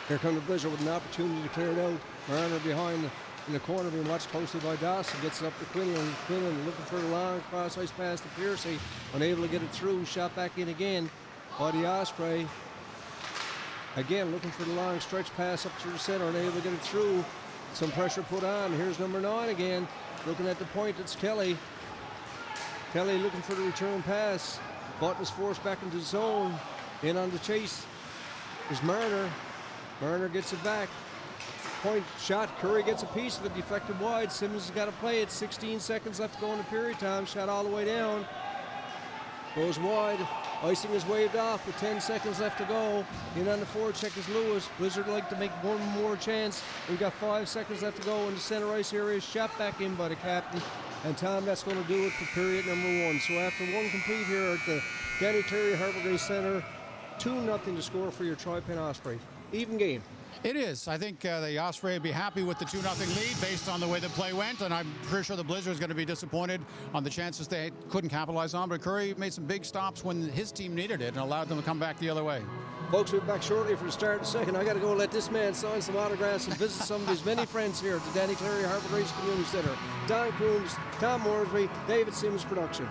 Here comes the Blizzard with an opportunity to clear it out. Marner behind in the corner, being watched closely by Dawson. Gets it up to Quinlan. Quinlan looking for the long cross-ice pass to Piercy. Unable to get it through. Shot back in again by the Osprey. Again, looking for the long stretch pass up through the center. Unable to get it through. Some pressure put on. Here's number 9 again. Looking at the point, it's Kelly. Kelly looking for the return pass. Button is forced back into the zone. In on the chase is Marner. Marner gets it back. Point shot. Curry gets a piece of it. Deflected wide. Simmons has got to play it. 16 seconds left to go in the period time. Shot all the way down. Goes wide. Icing is waved off with 10 seconds left to go. In on the forecheck is Lewis. Blizzard like to make one more chance. We've got 5 seconds left to go in the center ice area. Shot back in by the captain. And Tom, that's going to do it for period number 1. So after one complete here at the Danny Cleary Harbour Center, 2-0 to score for your Tri-Pen Osprey. Even game. It is. I think the Osprey would be happy with the 2-0 lead based on the way the play went, and I'm pretty sure the Blizzard is going to be disappointed on the chances they couldn't capitalize on. But Curry made some big stops when his team needed it and allowed them to come back the other way. Folks, we'll be back shortly for the start of the second. I got to go let this man sign some autographs and visit some of his many friends here at the Danny Cleary Harbour Race Community Center. Don Crooms, Tom Morsby, David Sims production.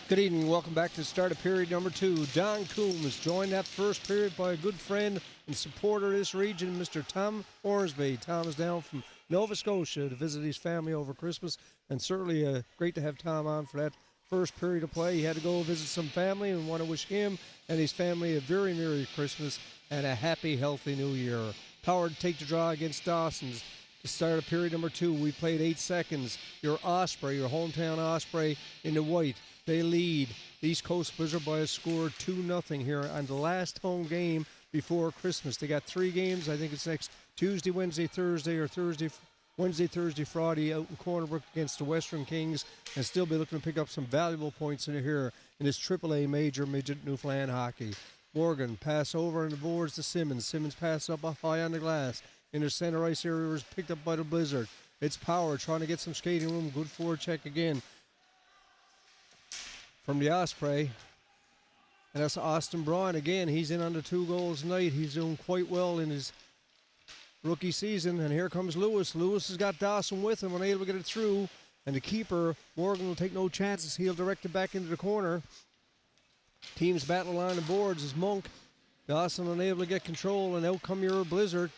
Good evening. Welcome back to the start of period number 2. Don Coombs joined that first period by a good friend and supporter of this region, Mr. Tom Ormsby. Tom is down from Nova Scotia to visit his family over Christmas, and certainly great to have Tom on for that first period of play. He had to go visit some family, and want to wish him and his family a very Merry Christmas and a happy, healthy New Year. Power to take the draw against Dawson's. To start of period number 2, we played 8 seconds. Your Osprey, your hometown Osprey in the white. They lead East Coast Blizzard by a score of 2-0 here on the last home game before Christmas. They got 3 games. I think it's next Tuesday, Wednesday, Thursday, or Wednesday, Thursday, Friday out in Corner Brook against the Western Kings, and still be looking to pick up some valuable points in here in this AAA Major Midget Newfoundland hockey. Morgan pass over on the boards to Simmons. Simmons pass up high on the glass. In the center ice area was picked up by the Blizzard. It's Power trying to get some skating room. Good forward check again from the Osprey. And that's Austin Bryan again. He's in under 2 goals tonight. He's doing quite well in his rookie season. And here comes Lewis. Lewis has got Dawson with him, unable to get it through. And the keeper, Morgan, will take no chances. He'll direct it back into the corner. Teams battle line the boards is Monk. Dawson unable to get control, and out come your Blizzard.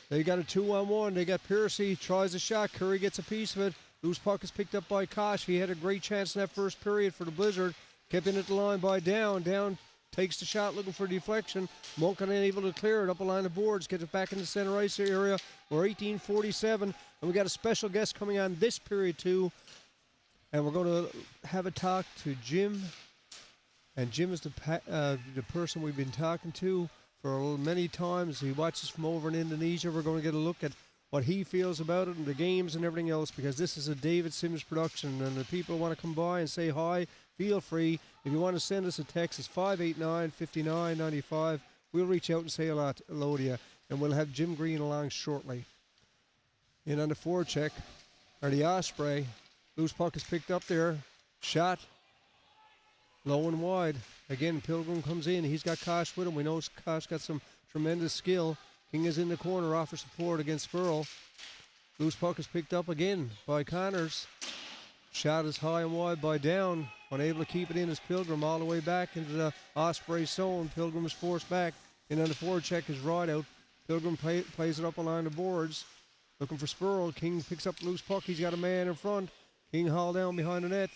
They got a 2-on-1. They got Piercy, tries a shot. Curry gets a piece of it. Loose puck is picked up by Kosh. He had a great chance in that first period for the Blizzard. Kept in at the line by Down. Down takes the shot looking for deflection. Monk unable to clear it up along the boards. Gets it back in the center ice area. We're 18:47. And we got a special guest coming on this period too. And we're going to have a talk to Jim. And Jim is the person we've been talking to for many times. He watches from over in Indonesia. We're going to get a look at what he feels about it and the games and everything else, because this is a David Sims production, and the people want to come by and say hi, feel free. If you want to send us a text, it's 589-5995. We'll reach out and say hello to you, and we'll have Jim Green along shortly. In on the forecheck are the Osprey. Loose puck is picked up there. Shot low and wide. Again, Pilgrim comes in. He's got Kosh with him. We know Kosh got some tremendous skill. King is in the corner, offers support against Spurl. Loose puck is picked up again by Connors. Shot is high and wide by Down. Unable to keep it in as Pilgrim all the way back into the Osprey zone. Pilgrim is forced back. In on the forward check is Rideout. Pilgrim plays it up along the boards. Looking for Spurl. King picks up the loose puck. He's got a man in front. King hauled down behind the net.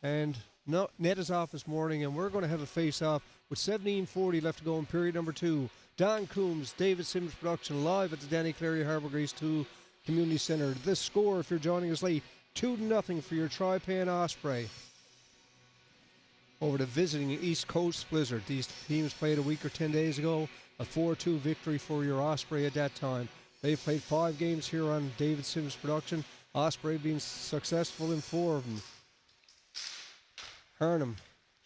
And no, net is off this morning, and we're going to have a face-off with 17:40 left to go in period number 2. Don Coombs, David Sims production, live at the Danny Cleary Harbour Grease 2 Community Centre. This score, if you're joining us late, 2-0 for your Tri-Pan Osprey over the visiting East Coast Blizzard. These teams played a week or 10 days ago, a 4-2 victory for your Osprey at that time. They've played 5 games here on David Sims production, Osprey being successful in 4 of them. Harnham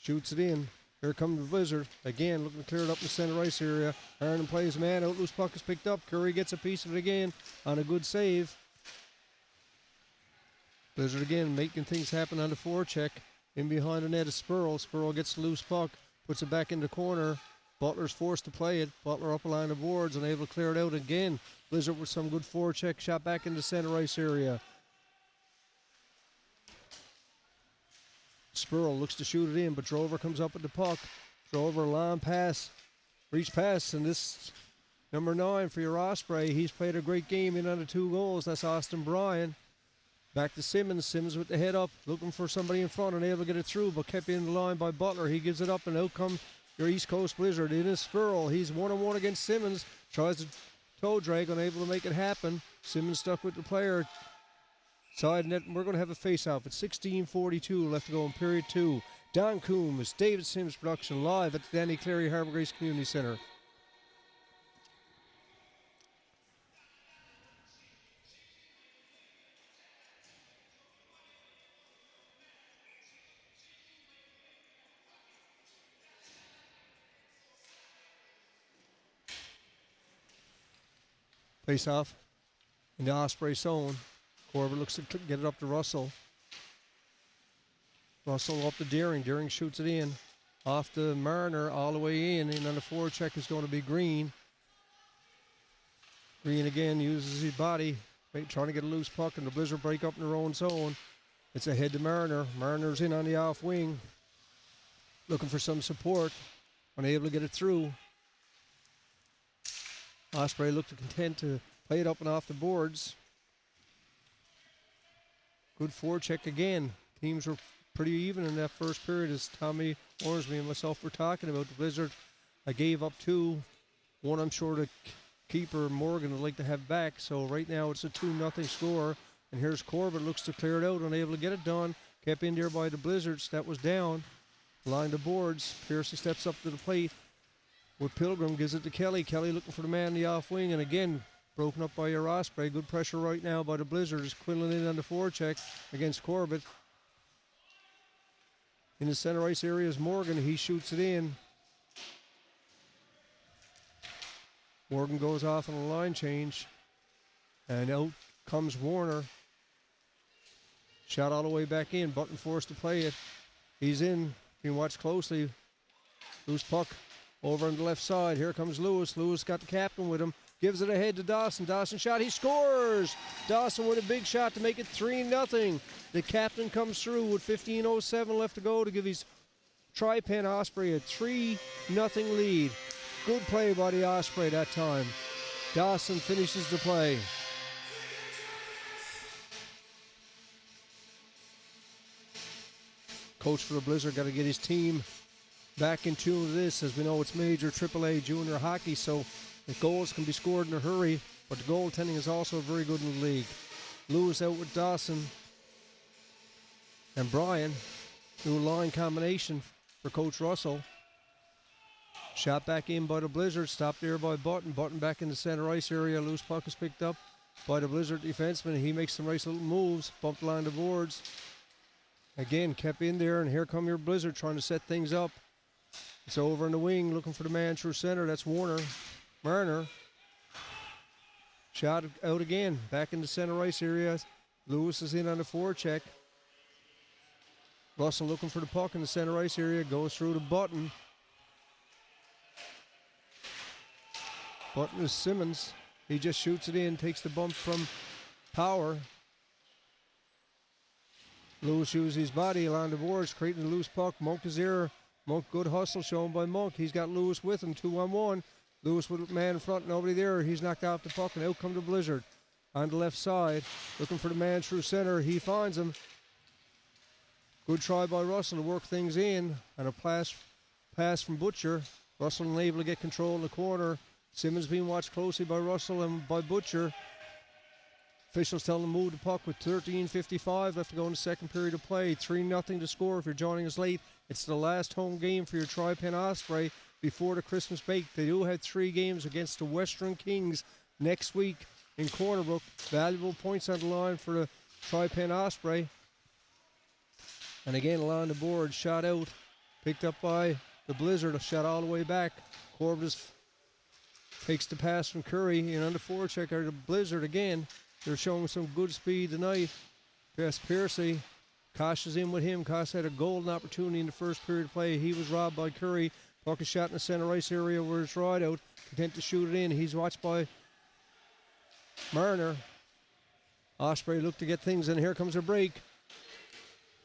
shoots it in. Here comes the Blizzard. Again, looking to clear it up in the center ice area. Harnham plays man out. Loose puck is picked up. Curry gets a piece of it again on a good save. Blizzard again making things happen on the forecheck. In behind the net is Spurl. Spurl gets the loose puck. Puts it back in the corner. Butler's forced to play it. Butler up along the boards. Unable to clear it out again. Blizzard with some good forecheck. Shot back in the center ice area. Spurl looks to shoot it in, but Drover comes up with the puck. Drover, long pass, reach pass, and this number 9 for your Osprey. He's played a great game in under 2 goals. That's Austin Bryan. Back to Simmons. Simmons with the head up, looking for somebody in front, unable to get it through, but kept in the line by Butler. He gives it up, and out come your East Coast Blizzard. It is Spurl. He's 1-on-1 against Simmons. Tries to toe drag, unable to make it happen. Simmons stuck with the player. Side net, and we're going to have a face-off at 16:42 left to go in period 2. Don Coombs, David Sims production, live at the Danny Cleary Harbour Grease Community Centre. Face-off in the Osprey zone. Corbett looks to get it up to Russell. Russell up to Deering. Deering shoots it in. Off to Marner all the way in. And on the forward check is going to be Green. Green again uses his body. Trying to get a loose puck, and the Blizzard break up in their own zone. It's ahead to Marner. Marner's in on the off wing. looking for some support, unable to get it through. Osprey looked content to play it up and off the boards. Good forecheck again. Teams were pretty even in that first period, as Tommy Ormsby and myself were talking about. The Blizzard, I gave up 2. One I'm sure the keeper Morgan would like to have back. So right now it's a 2-0 score. And here's Corbett, looks to clear it out, unable to get it done. Kept in there by the Blizzards. That was down. Line the boards. Piercy steps up to the plate with Pilgrim, gives it to Kelly. Kelly looking for the man in the off wing, and again broken up by your Osprey. Good pressure right now by the Blizzards. Quinlan in on the forecheck against Corbett. In the center ice area is Morgan. He shoots it in. Morgan goes off on a line change, and out comes Warner. Shot all the way back in. Button forced to play it. He's in. Being watched closely. Loose puck over on the left side. Here comes Lewis. Lewis got the captain with him. Gives it ahead to Dawson. Dawson shot. He scores! Dawson with a big shot to make it 3-0. The captain comes through with 15:07 left to go to give his Tri-Pen Osprey a 3-0 lead. Good play by the Osprey that time. Dawson finishes the play. Coach for the Blizzard got to get his team back in tune with this. As we know, it's major AAA junior hockey, so the goals can be scored in a hurry, but the goaltending is also very good in the league. Lewis out with Dawson and Brian. New line combination for Coach Russell. Shot back in by the Blizzard. Stopped there by Button. Button back in the center ice area. Loose puck is picked up by the Blizzard defenseman. He makes some nice little moves. Bumped line the boards. Again, kept in there, and here come your Blizzard trying to set things up. It's over in the wing, looking for the man through center. That's Warner. Marner. Shot out again. Back in the center ice area. Lewis is in on the forecheck. Russell looking for the puck in the center ice area. Goes through the Button. Button is Simmons. He just shoots it in, takes the bump from Power. Lewis uses his body along the boards, creating a loose puck. Monk is there. Monk, good hustle shown by Monk. He's got Lewis with him, 2-on-1. Lewis with a man in front, nobody there. He's knocked off the puck, and out come the Blizzard. On the left side, looking for the man through center. He finds him. Good try by Russell to work things in, and a pass from Butcher. Russell unable to get control in the corner. Simmons being watched closely by Russell and by Butcher. Officials telling him to move the puck with 13:55 left to go in the second period of play. 3-0 to score if you're joining us late. It's the last home game for your Tri-Pen Osprey before the Christmas break. They do have 3 games against the Western Kings next week in Corner Brook. Valuable points on the line for the Tri-Pen Osprey. And again, along the board, shot out, picked up by the Blizzard, a shot all the way back. Corbett takes the pass from Curry, and on the forecheck are the Blizzard again. They're showing some good speed tonight. Past Piercy. Kosh is in with him. Kosh had a golden opportunity in the first period of play. He was robbed by Curry. Puck is shot in the center ice area where it's right out. Content to shoot it in. He's watched by Marner. Osprey looked to get things in. Here comes a break.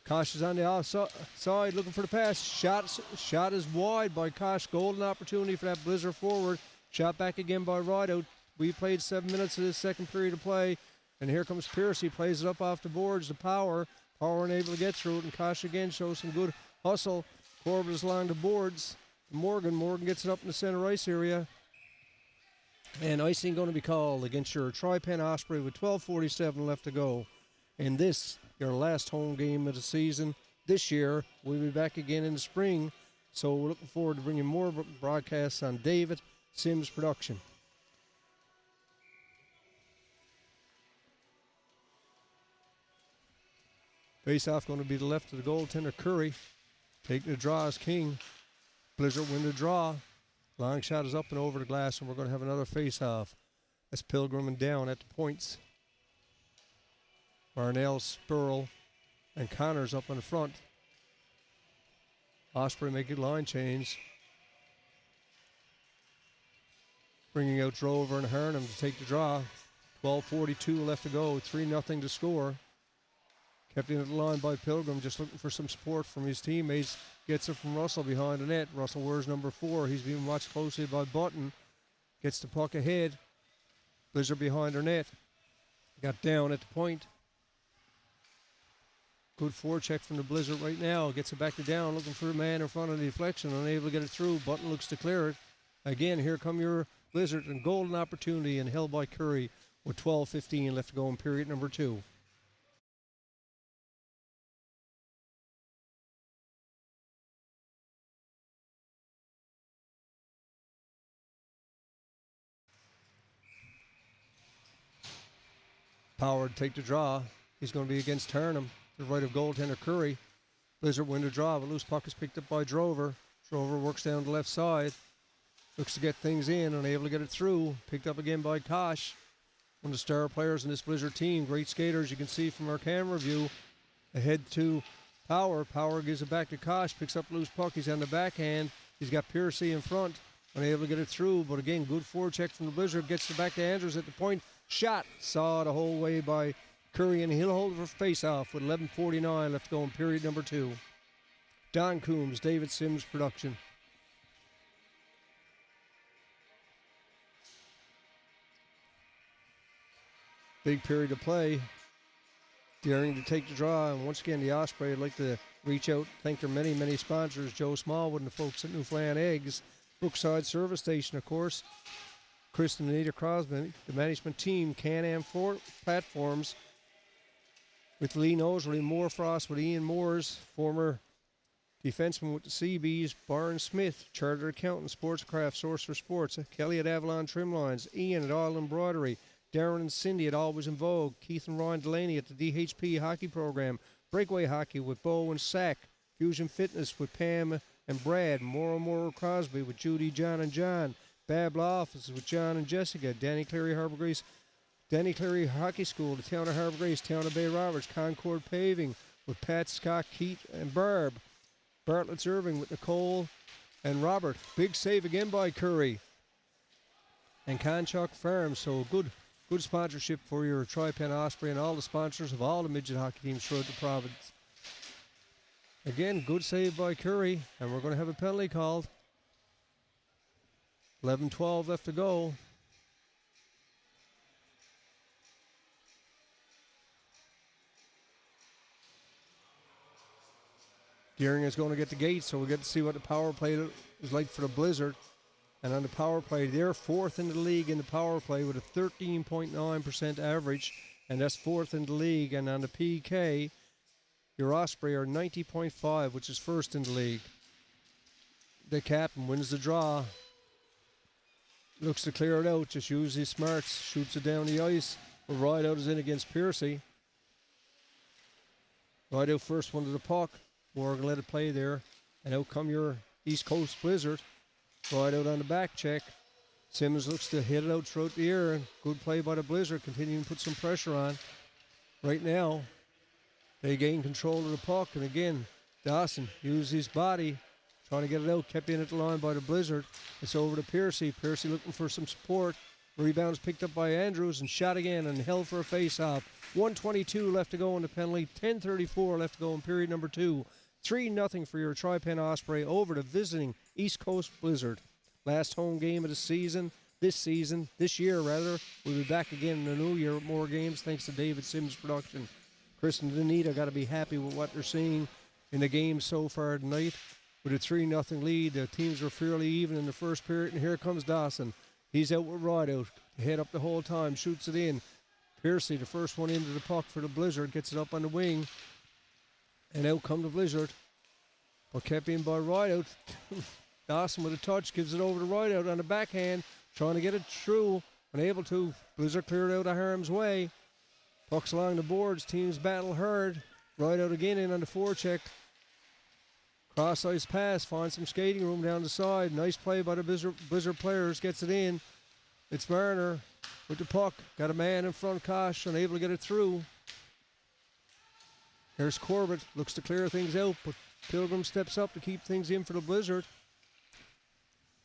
Kosh is on the outside looking for the pass. Shot is wide by Kosh. Golden opportunity for that Blizzard forward. Shot back again by Rideout. We played 7 minutes of this second period of play. And here comes Piercy. Plays it up off the boards to Power. Power unable to get through it. And Kosh again shows some good hustle. Corbett is along the boards. Morgan. Morgan gets it up in the center ice area. And icing going to be called against your Tri-Pen Osprey with 12:47 left to go. And this, your last home game of the season this year. We'll be back again in the spring. So we're looking forward to bringing more broadcasts on David Sims Production. Face-off going to be the left of the goaltender, Curry. Taking the draw as King. Blizzard win the draw. Long shot is up and over the glass, and we're going to have another face-off. That's Pilgrim and down at the points. Marnell, Spurl, and Connors up in the front. Osprey making line change. Bringing out Drover and Harnham to take the draw. 12:42 left to go. 3-0 to score. Kept in at the line by Pilgrim, just looking for some support from his teammates. gets it from Russell behind the net. Russell wears number 4. He's being watched closely by Button. Gets the puck ahead. Blizzard behind her net. Got down at the point. Good forecheck from the Blizzard right now. Gets it back to down, looking for a man in front of the deflection. Unable to get it through. Button looks to clear it. Again, here come your Blizzard, and golden opportunity and held by Curry with 12:15 left to go in period number 2. Power to take the draw. He's going to be against Turnham. The right of goaltender Curry. Blizzard win the draw. A loose puck is picked up by Drover. Drover works down the left side. Looks to get things in. Unable to get it through. Picked up again by Kosh. One of the star players in this Blizzard team. Great skaters, you can see from our camera view. Ahead to Power. Power gives it back to Kosh. Picks up the loose puck. He's on the backhand. He's got Piercy in front. Unable to get it through. But again, good forecheck from the Blizzard. Gets it back to Andrews at the point. Shot. Saw the whole way by Curry, and he'll hold it for face-off with 11:49 left to go in period number 2. Don Coombs, David Sims production. Big period of play. Daring to take the draw, and once again, the Osprey would like to reach out, thank their many, many sponsors, Joe Smallwood and the folks at Newfoundland Eggs, Brookside Service Station, of course, Chris and Anita Crosby, the management team, Can-Am Platforms, with Lee Nosley, Moorfrost with Ian Moores, former defenseman with the Seabees, Barron Smith, Chartered Accountant, Sportscraft, Source for Sports, Kelly at Avalon Trimlines, Ian at All Embroidery, Darren and Cindy at Always in Vogue, Keith and Ryan Delaney at the DHP Hockey Program, Breakaway Hockey with Bo and Sack, Fusion Fitness with Pam and Brad, Moro Crosby with Judy, John and John, Bab Law Offices with John and Jessica, Danny Cleary, Harbour Grace, Danny Cleary Hockey School, the Town of Harbour Grace, Town of Bay Roberts, Concord Paving with Pat, Scott, Keith, and Barb. Bartlett's Irving with Nicole and Robert. Big save again by Curry. And Conchock Farms, so good sponsorship for your Tri-Pen Osprey and all the sponsors of all the midget hockey teams throughout the province. Again, good save by Curry, and we're going to have a penalty called. 11:12 left to go. Gearing is going to get the gate, so we get to see what the power play is like for the Blizzard. And on the power play, they're 4th in the league in the power play with a 13.9% average, and that's 4th in the league. And on the PK, your Osprey are 90.5, which is 1st in the league. The captain wins the draw. Looks to clear it out, just uses his smarts, shoots it down the ice. But Rideout is in against Piercy. Rideout first one to the puck. Morgan let it play there. And out come your East Coast Blizzard. Rideout on the back check. Simmons looks to hit it out throughout the air. And good play by the Blizzard, continuing to put some pressure on. Right now, they gain control of the puck. And again, Dawson used his body, trying to get it out, kept in at the line by the Blizzard. It's over to Piercy. Piercy looking for some support. Rebounds picked up by Andrews and shot again and held for a face-off. 1:22 left to go in the penalty. 10:34 left to go in period number 2. 3-0 for your Tri-Pen Osprey over the visiting East Coast Blizzard. Last home game of the season, this year. We'll be back again in the new year with more games thanks to David Sims production. Chris and Danita got to be happy with what they're seeing in the game so far tonight. With a 3-0 lead, the teams were fairly even in the first period, and here comes Dawson. He's out with Rideout, head up the whole time, shoots it in. Piercy, the first one into the puck for the Blizzard, gets it up on the wing. And out come the Blizzard. But kept in by Rideout. Dawson with a touch, gives it over to Rideout on the backhand, trying to get it through. Unable to. Blizzard cleared out of harm's way. Pucks along the boards, teams battle hard. Rideout again in on the forecheck. Cross-ice pass, finds some skating room down the side. Nice play by the Blizzard players, gets it in. It's Marner with the puck. Got a man in front, Kosh, unable to get it through. Here's Corbett, looks to clear things out, but Pilgrim steps up to keep things in for the Blizzard.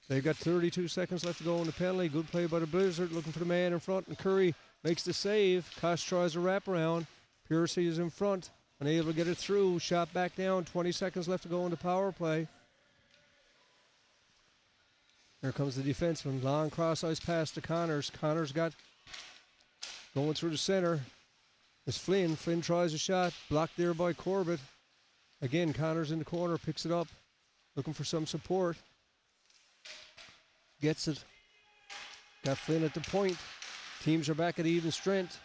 They've got 32 seconds left to go in the penalty. Good play by the Blizzard, looking for the man in front, and Curry makes the save. Kosh tries a wraparound. Piercy is in front, unable to get it through. Shot back down. 20 seconds left to go in the power play. Here comes the defenseman. Long cross ice pass to Connors. Connors got going through the center. It's Flynn. Flynn tries a shot. Blocked there by Corbett. Again, Connors in the corner. Picks it up. Looking for some support. Gets it. Got Flynn at the point. Teams are back at even strength.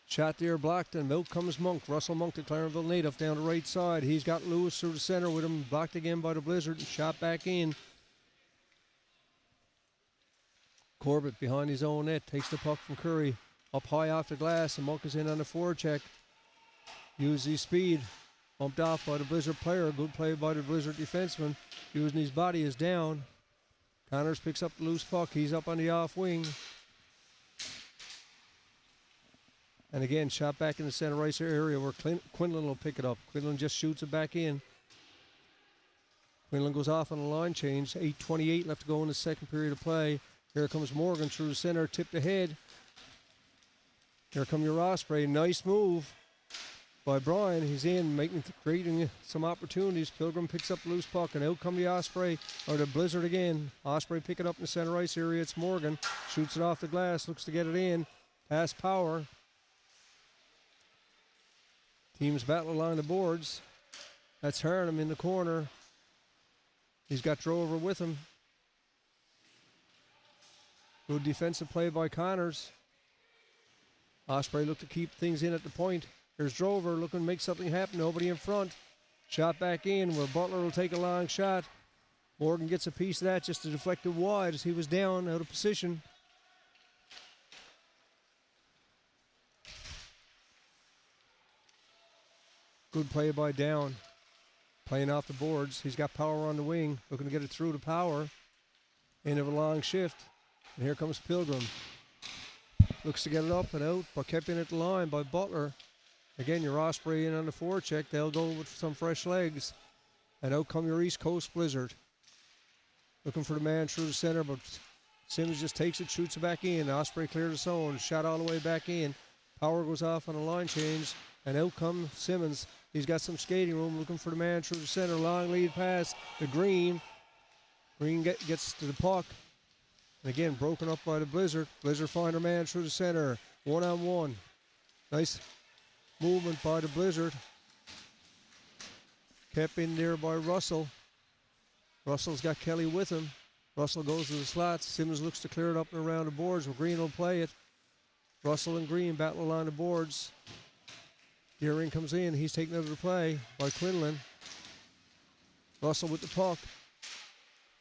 Shot there blocked, and out comes Monk. Russell Monk, the Clarenville native, down the right side. He's got Lewis through the center with him. Blocked again by the Blizzard and shot back in. Corbett behind his own net. Takes the puck from Curry. Up high off the glass, and Monk is in on the forecheck. Uses his speed. Bumped off by the Blizzard player. Good play by the Blizzard defenseman. Using his body is down. Connors picks up the loose puck. He's up on the off wing. And again, shot back in the center ice area where Quinlan will pick it up. Quinlan just shoots it back in. Quinlan goes off on a line change. 8:28 left to go in the second period of play. Here comes Morgan through the center, tipped ahead. Here come your Osprey. Nice move by Brian. He's in, creating some opportunities. Pilgrim picks up the loose puck, and out come the Osprey, or the Blizzard again. Osprey pick it up in the center ice area. It's Morgan. Shoots it off the glass, looks to get it in. Pass Power. Teams battle along the boards. That's Harnham in the corner. He's got Drover with him. Good defensive play by Connors. Osprey look to keep things in at the point. Here's Drover looking to make something happen. Nobody in front. Shot back in where Butler will take a long shot. Morgan gets a piece of that just to deflect it wide as he was down out of position. Good play by Down. Playing off the boards. He's got Power on the wing. Looking to get it through to Power. End of a long shift. And here comes Pilgrim. Looks to get it up and out, but kept in at the line by Butler. Again, your Osprey in on the forecheck. They'll go with some fresh legs. And out come your East Coast Blizzard. Looking for the man through the center, but Simmons just takes it, shoots it back in. Osprey clears the zone. Shot all the way back in. Power goes off on a line change. And out comes Simmons. He's got some skating room, looking for the man through the center. Long lead pass to Green. Green gets to the puck. And again, broken up by the Blizzard. Blizzard find her man through the center. One-on-one. Nice movement by the Blizzard. Kept in there by Russell. Russell's got Kelly with him. Russell goes to the slots. Simmons looks to clear it up and around the boards. Well, Green will play it. Russell and Green battle along the boards. Deering comes in. He's taken over the play by Quinlan. Russell with the puck.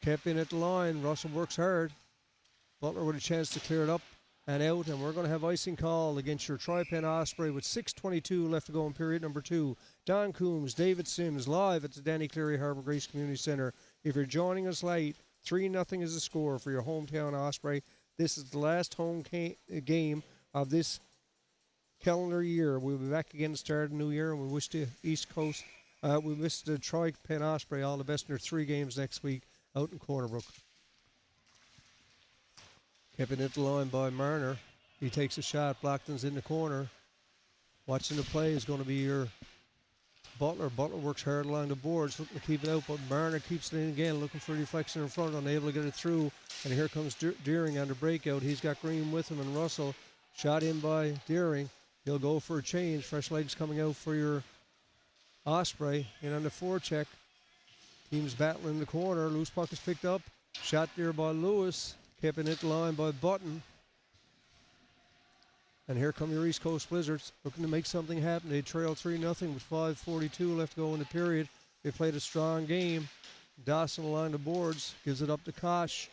Kept in at the line. Russell works hard. Butler with a chance to clear it up and out. And we're going to have icing call against your Tri-Pen Osprey with 6:22 left to go in period number 2. Don Coombs, David Sims, live at the Danny Cleary Harbour Grace Community Centre. If you're joining us late, 3-0 is the score for your hometown Osprey. This is the last home game of this calendar year. We'll be back again to start the new year, and we wish the East Coast, we wish the Tri-Pen Osprey all the best in their 3 games next week out in Cornerbrook. Kept it at the line by Marner. He takes a shot. Blockton's in the corner. Watching the play is going to be your Butler. Butler works hard along the boards, looking to keep it out, but Marner keeps it in again, looking for a deflection in front, unable to get it through. And here comes Deering on the breakout. He's got Green with him, and Russell shot in by Deering. He'll go for a change. Fresh legs coming out for your Osprey. And on the forecheck, teams battling in the corner. Loose puck is picked up. Shot there by Lewis. Kept in at the line by Button. And here come your East Coast Blizzards looking to make something happen. They trail 3-0 with 5:42 left to go in the period. They played a strong game. Dawson along the boards. Gives it up to Kosh.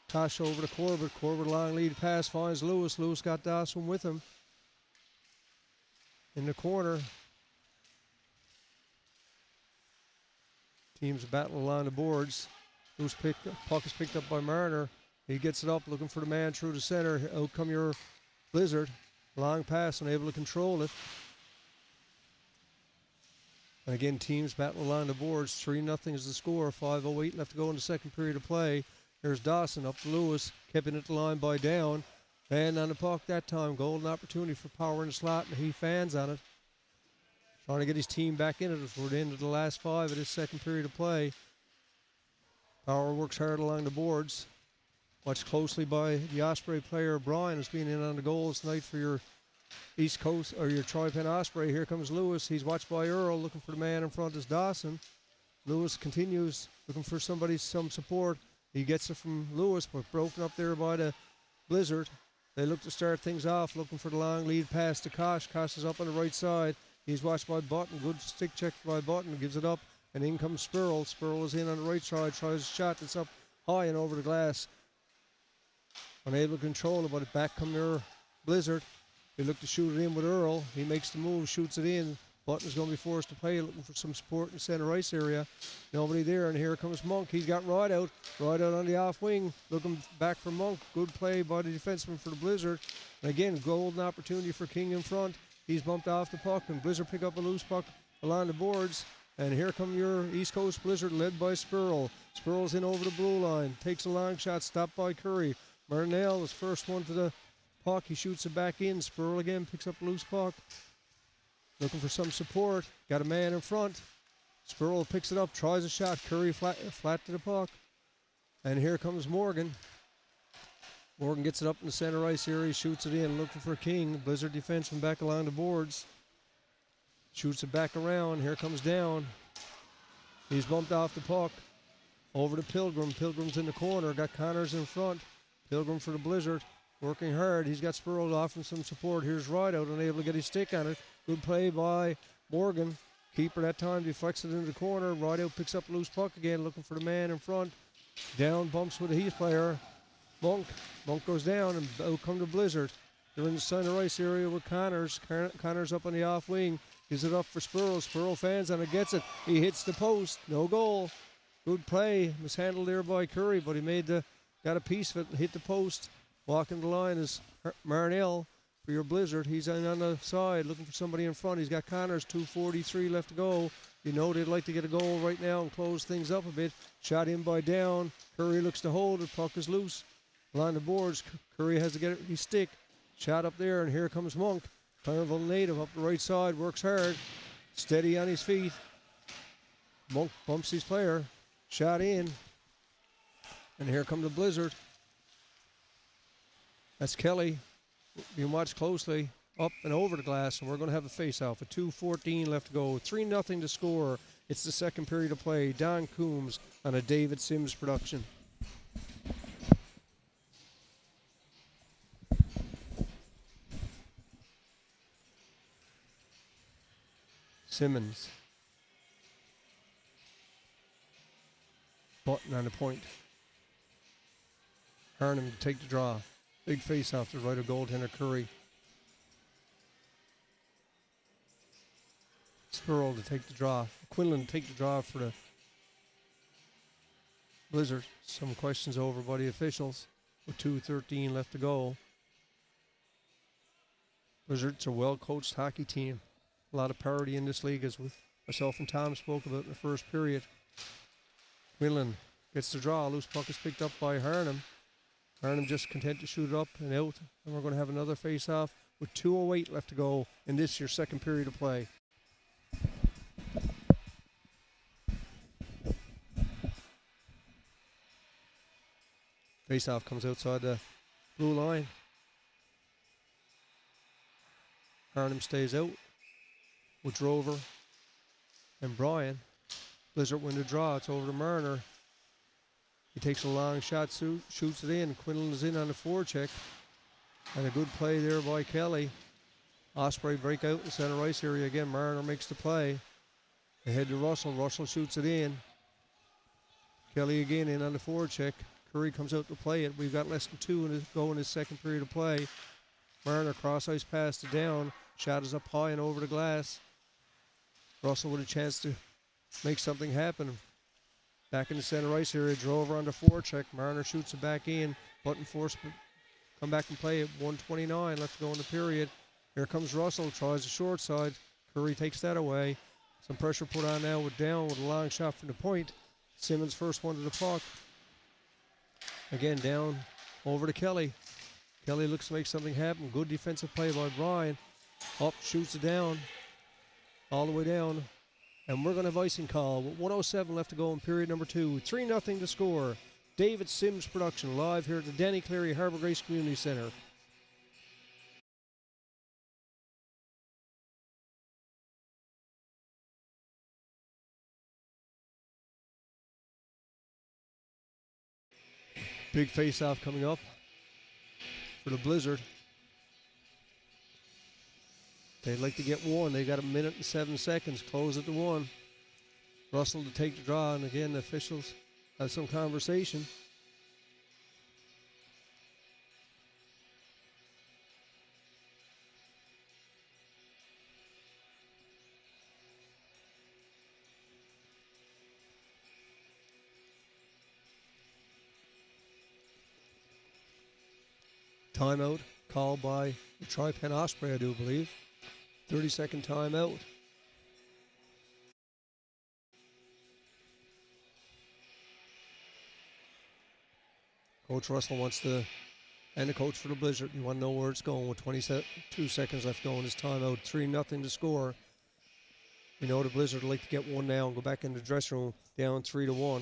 Kosh over to Corbett. Corbett long lead pass finds Lewis. Lewis got Dawson with him. In the corner. Teams battle along the boards. Puck is picked up by Marner. He gets it up, looking for the man through the center. Out come your Blizzard. Long pass, unable to control it. And again, teams battle along the boards. 3-0 is the score. 5:08 left to go in the second period of play. There's Dawson up to Lewis. Kept in at the line by Down. Fan on the puck that time. Golden opportunity for Power in the slot, and he fans on it. Trying to get his team back in it as we're into the last 5 of this second period of play. Power works hard along the boards. Watched closely by the Osprey player, Brian, who's been in on the goals tonight for your East Coast, or your Troy-Penn Osprey. Here comes Lewis. He's watched by Earl, looking for the man in front is Dawson. Lewis continues, looking for some support. He gets it from Lewis, but broken up there by the Blizzard. They look to start things off, looking for the long lead pass to Kosh. Kosh is up on the right side. He's watched by Button. Good stick check by Button. Gives it up, and in comes Spurl. Spurl is in on the right side, tries a shot that's up high and over the glass. Unable to control it, but back come their Blizzard. They look to shoot it in with Earl. He makes the move, shoots it in. Button's going to be forced to play, looking for some support in the center ice area. Nobody there, and here comes Monk. He's got Ride out on the off wing, looking back for Monk. Good play by the defenseman for the Blizzard. And again, golden opportunity for King in front. He's bumped off the puck, and Blizzard pick up a loose puck along the boards. And here come your East Coast Blizzard, led by Spurl. Spurl's in over the blue line, takes a long shot, stopped by Curry. Marnell is first one to the puck. He shoots it back in. Spurl again picks up a loose puck. Looking for some support. Got a man in front. Spurl picks it up, tries a shot. Curry flat to the puck. And here comes Morgan. Morgan gets it up in the center ice area, shoots it in, looking for King. Blizzard defenseman back along the boards. Shoots it back around. Here comes Down. He's bumped off the puck. Over to Pilgrim. Pilgrim's in the corner. Got Connors in front. Pilgrim for the Blizzard. Working hard. He's got Spurl offering some support. Here's Rideout, unable to get his stick on it. Good play by Morgan. Keeper that time deflects it into the corner. Rideout picks up a loose puck again, looking for the man in front. Down bumps with the Heath player. Monk goes down, and out come the Blizzard. They're in the center ice area with Connors. Connors up on the off wing. Gives it up for Spurl. Spurl fans on it, gets it. He hits the post. No goal. Good play. Mishandled there by Curry, but he got a piece of it and hit the post. Walking the line is Marnell for your Blizzard. He's in on the side looking for somebody in front. He's got Connors, 2:43 left to go. You know they'd like to get a goal right now and close things up a bit. Shot in by Down. Curry looks to hold it. Puck is loose. Along the boards, Curry has to get his stick. Shot up there, and here comes Monk. Clareville native up the right side, works hard. Steady on his feet. Monk bumps his player. Shot in. And here come the Blizzard. That's Kelly being watched closely up and over the glass, and we're going to have a face-off with 2:14 left to go. 3-0 to score. It's the second period of play. Don Coombs on a David Sims production. Simmons. Button on the point. Harnham to take the draw. Big face-off to right of goaltender Curry. Spurl to take the draw. Quinlan to take the draw for the Blizzard. Some questions over by the officials with 2:13 left to go. Blizzard's a well-coached hockey team. A lot of parity in this league, as myself and Tom spoke about in the first period. Quinlan gets the draw. Loose puck is picked up by Harnham. Harnham just content to shoot it up and out. And we're going to have another face-off with 2:08 left to go in this, your second period of play. Face-off comes outside the blue line. Harnham stays out with Drover and Bryan. Blizzard win the draw. It's over to Marner. He takes a long shot, shoots it in. Quinlan is in on the forecheck. And a good play there by Kelly. Osprey break out in the center ice area again. Marner makes the play. They head to Russell. Russell shoots it in. Kelly again in on the forecheck. Curry comes out to play it. We've got less than 2 to go in this second period of play. Marner cross ice pass to Down. Shot is up high and over the glass. Russell with a chance to make something happen. Back in the center ice area, Drover on the forecheck. Marner shoots it back in. Button forced, come back and play it. 1:29 left to go in the period. Here comes Russell, tries the short side. Curry takes that away. Some pressure put on now with Down with a long shot from the point. Simmons first one to the puck. Again, Down over to Kelly. Kelly looks to make something happen. Good defensive play by Brian. Up, shoots it down. All the way down. And we're going to have icing call with 1:07 left to go in period number 2. 3-0 to score. David Sims production live here at the Denny Cleary Harbour Grace Community Centre. Big face-off coming up for the Blizzard. They'd like to get one. They got 1 minute and 7 seconds. Close it to 1. Russell to take the draw, and again, the officials have some conversation. Timeout called by the Tri-Pen Osprey, I do believe. 30-second timeout. Coach Russell wants to, and the coach for the Blizzard, you want to know where it's going with 22 seconds left going. This timeout, 3-0 to score. You know the Blizzard would like to get one now and go back in the dressing room down 3-1.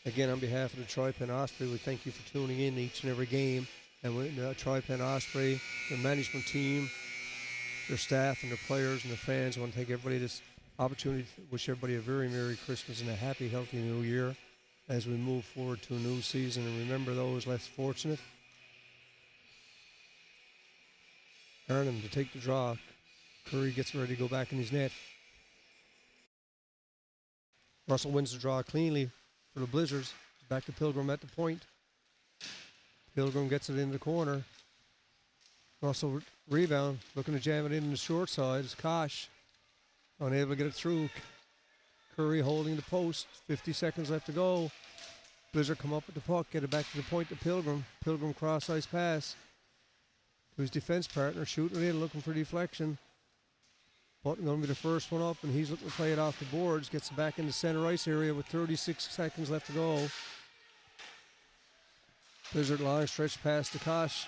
Again, on behalf of the Tri-Pen Osprey, we thank you for tuning in each and every game. And with Tri-Pen Osprey, the management team, their staff and their players and the fans, I want to take everybody this opportunity to wish everybody a very Merry Christmas and a happy, healthy New Year as we move forward to a new season. And remember those less fortunate. Arnhem to take the draw. Curry gets ready to go back in his net. Russell wins the draw cleanly for the Blizzards. Back to Pilgrim at the point. Pilgrim gets it in the corner. Russell rebound, looking to jam it in the short side. It's Kosh unable to get it through. Curry holding the post. 50 seconds left to go. Blizzard come up with the puck, get it back to the point to Pilgrim. Pilgrim cross-ice pass to his defense partner, shooting it in, looking for deflection. Button going to be the first one up, and he's looking to play it off the boards. Gets it back in the center ice area with 36 seconds left to go. Blizzard line stretch pass to Kosh.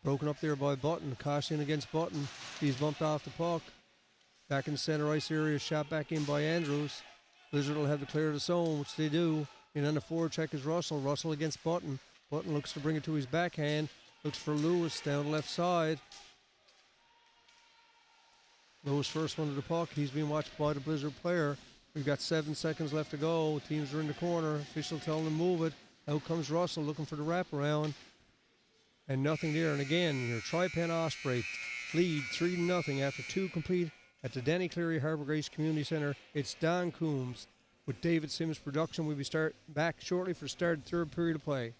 Broken up there by Button. Kosh in against Button. He's bumped off the puck. Back in the center ice area, shot back in by Andrews. Blizzard will have to clear the zone, which they do. And on the forward check is Russell. Russell against Button. Button looks to bring it to his backhand. Looks for Lewis down the left side. Lewis first one to the puck. He's being watched by the Blizzard player. We've got 7 seconds left to go. Teams are in the corner. Official telling them to move it. Out comes Russell looking for the wraparound. And nothing there. And again, your Tri-Pen Osprey lead 3-0 after 2 complete at the Denny Cleary Harbour Grace Community Centre. It's Don Coombs with David Sims production. We'll be back shortly for start third period of play.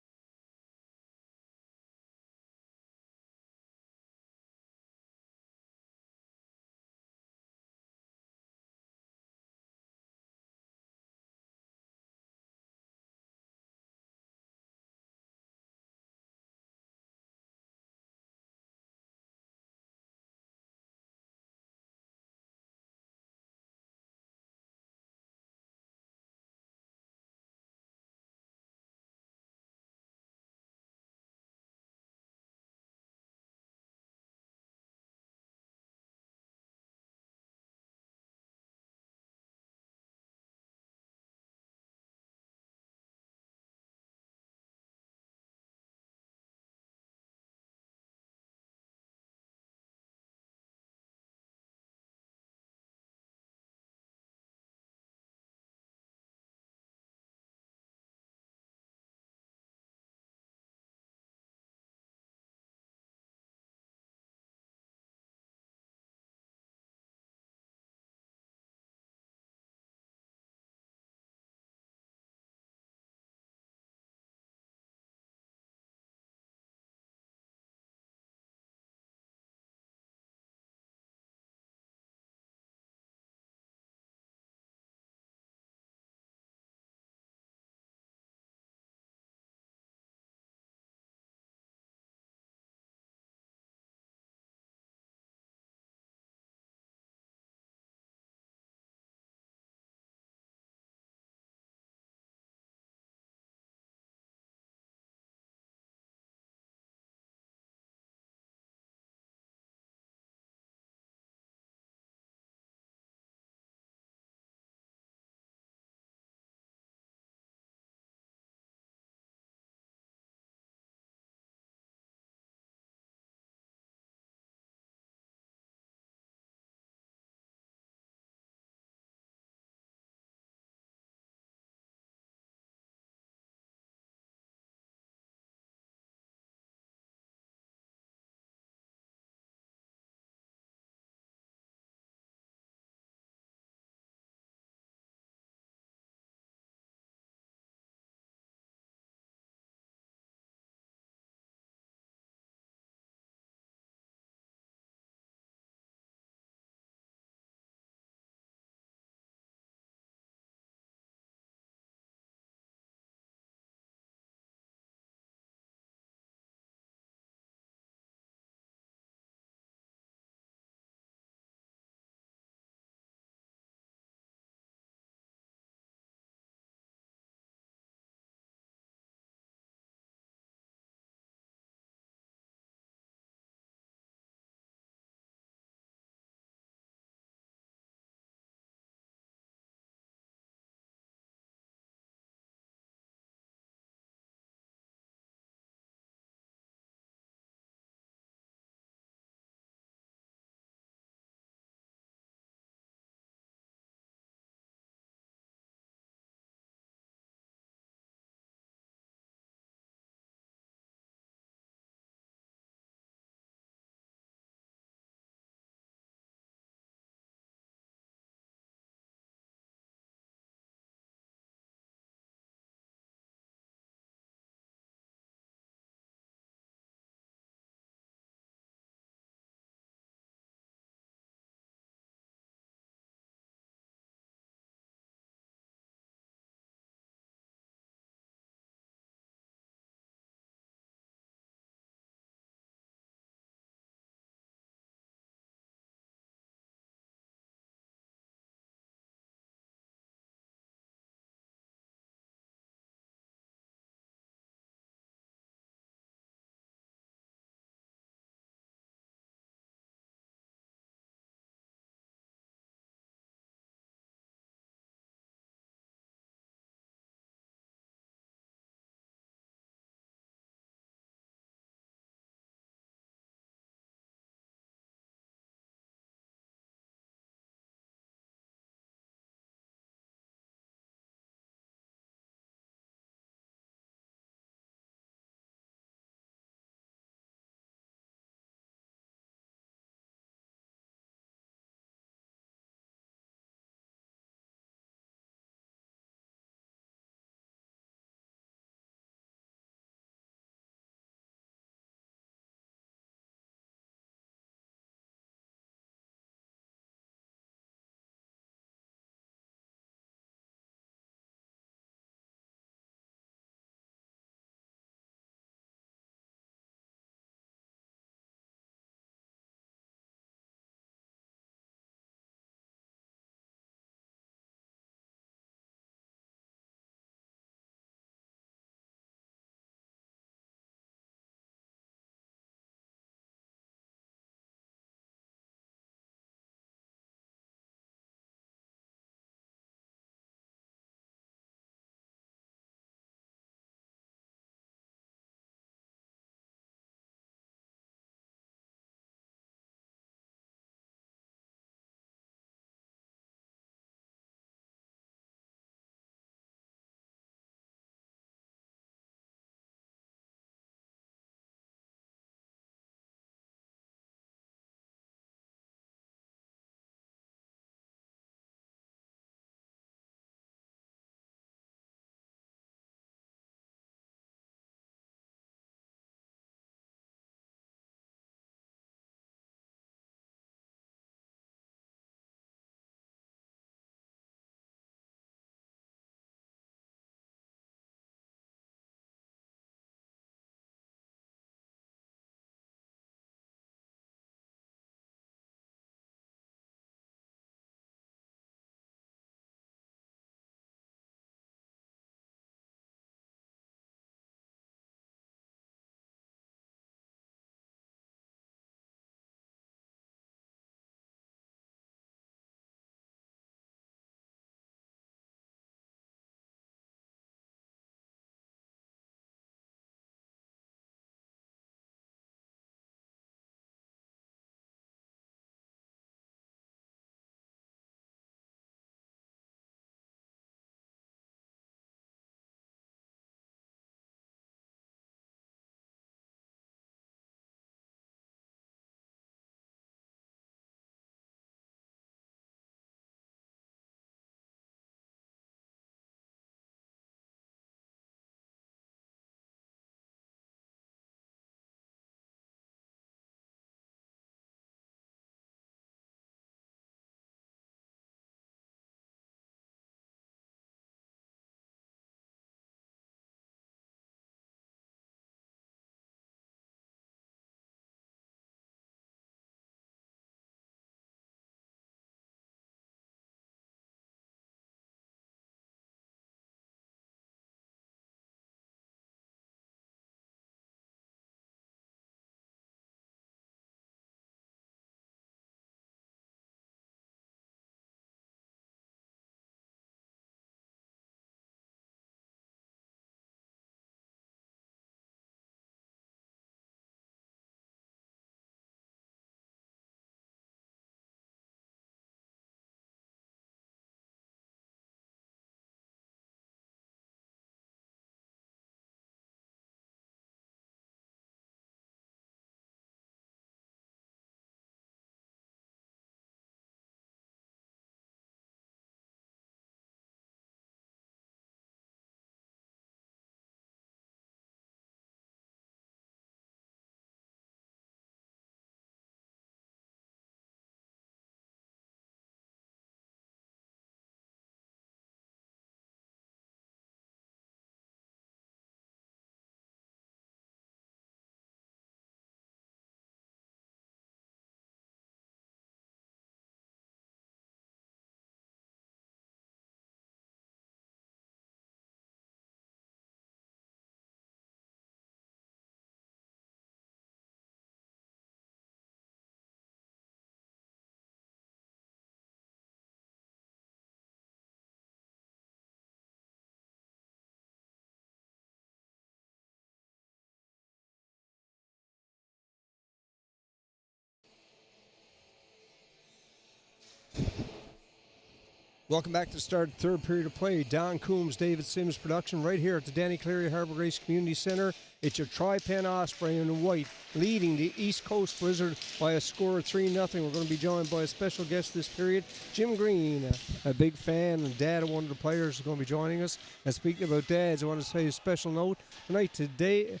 Welcome back to the start of the third period of play. Don Coombs, David Sims production right here at the Danny Cleary Harbour Grace Community Centre. It's your Tri-Pen Osprey in white leading the East Coast Blizzard by a score of 3-0. We're going to be joined by a special guest this period, Jim Green, a big fan and dad of one of the players who's going to be joining us. And speaking about dads, I want to say a special note tonight. Today,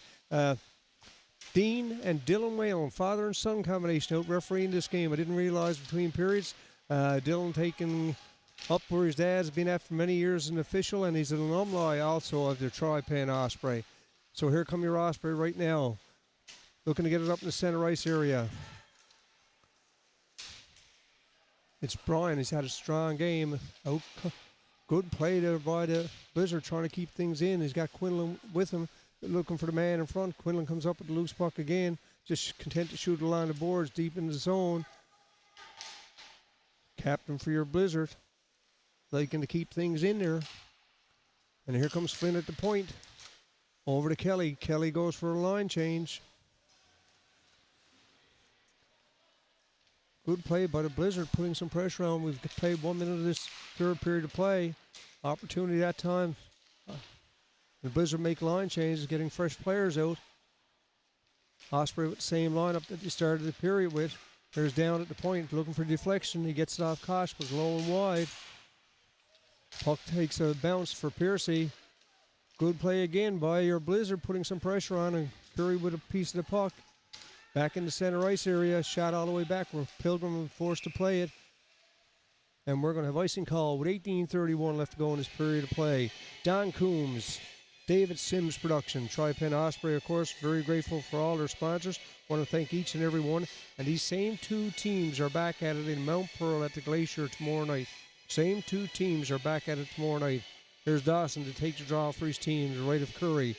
Dean and Dylan Whalen, father and son combination out refereeing this game. I didn't realize between periods, Dylan taking up where his dad's been at for many years as an official, and he's an alumni also of the Tri-Pen Osprey. So here come your Osprey right now. Looking to get it up in the center ice area. It's Brian. He's had a strong game. Good play there by the Blizzard trying to keep things in. He's got Quinlan with him looking for the man in front. Quinlan comes up with the loose puck again. Just content to shoot along the boards deep in the zone. Captain for your Blizzard. Liking to keep things in there. And here comes Flynn at the point. Over to Kelly. Kelly goes for a line change. Good play by the Blizzard, putting some pressure on. We've played 1 minute of this third period of play. Opportunity that time. The Blizzard make line changes, getting fresh players out. Osprey with the same lineup that they started the period with. There's down at the point, looking for deflection. He gets it off Kosh, but low and wide. Puck takes a bounce for Piercy. Good play again by your Blizzard, putting some pressure on, and Curry with a piece of the puck. Back in the center ice area, shot all the way back where Pilgrim forced to play it. And we're going to have icing call with 18:31 left to go in this period of play. Don Coombs, David Sims production, Tri-Pen Osprey, of course, very grateful for all their sponsors. Want to thank each and every one. And these same two teams are back at it in Mount Pearl at the Glacier tomorrow night. Same two teams are back at it tomorrow night. Here's Dawson to take the draw for his team to the right of Curry.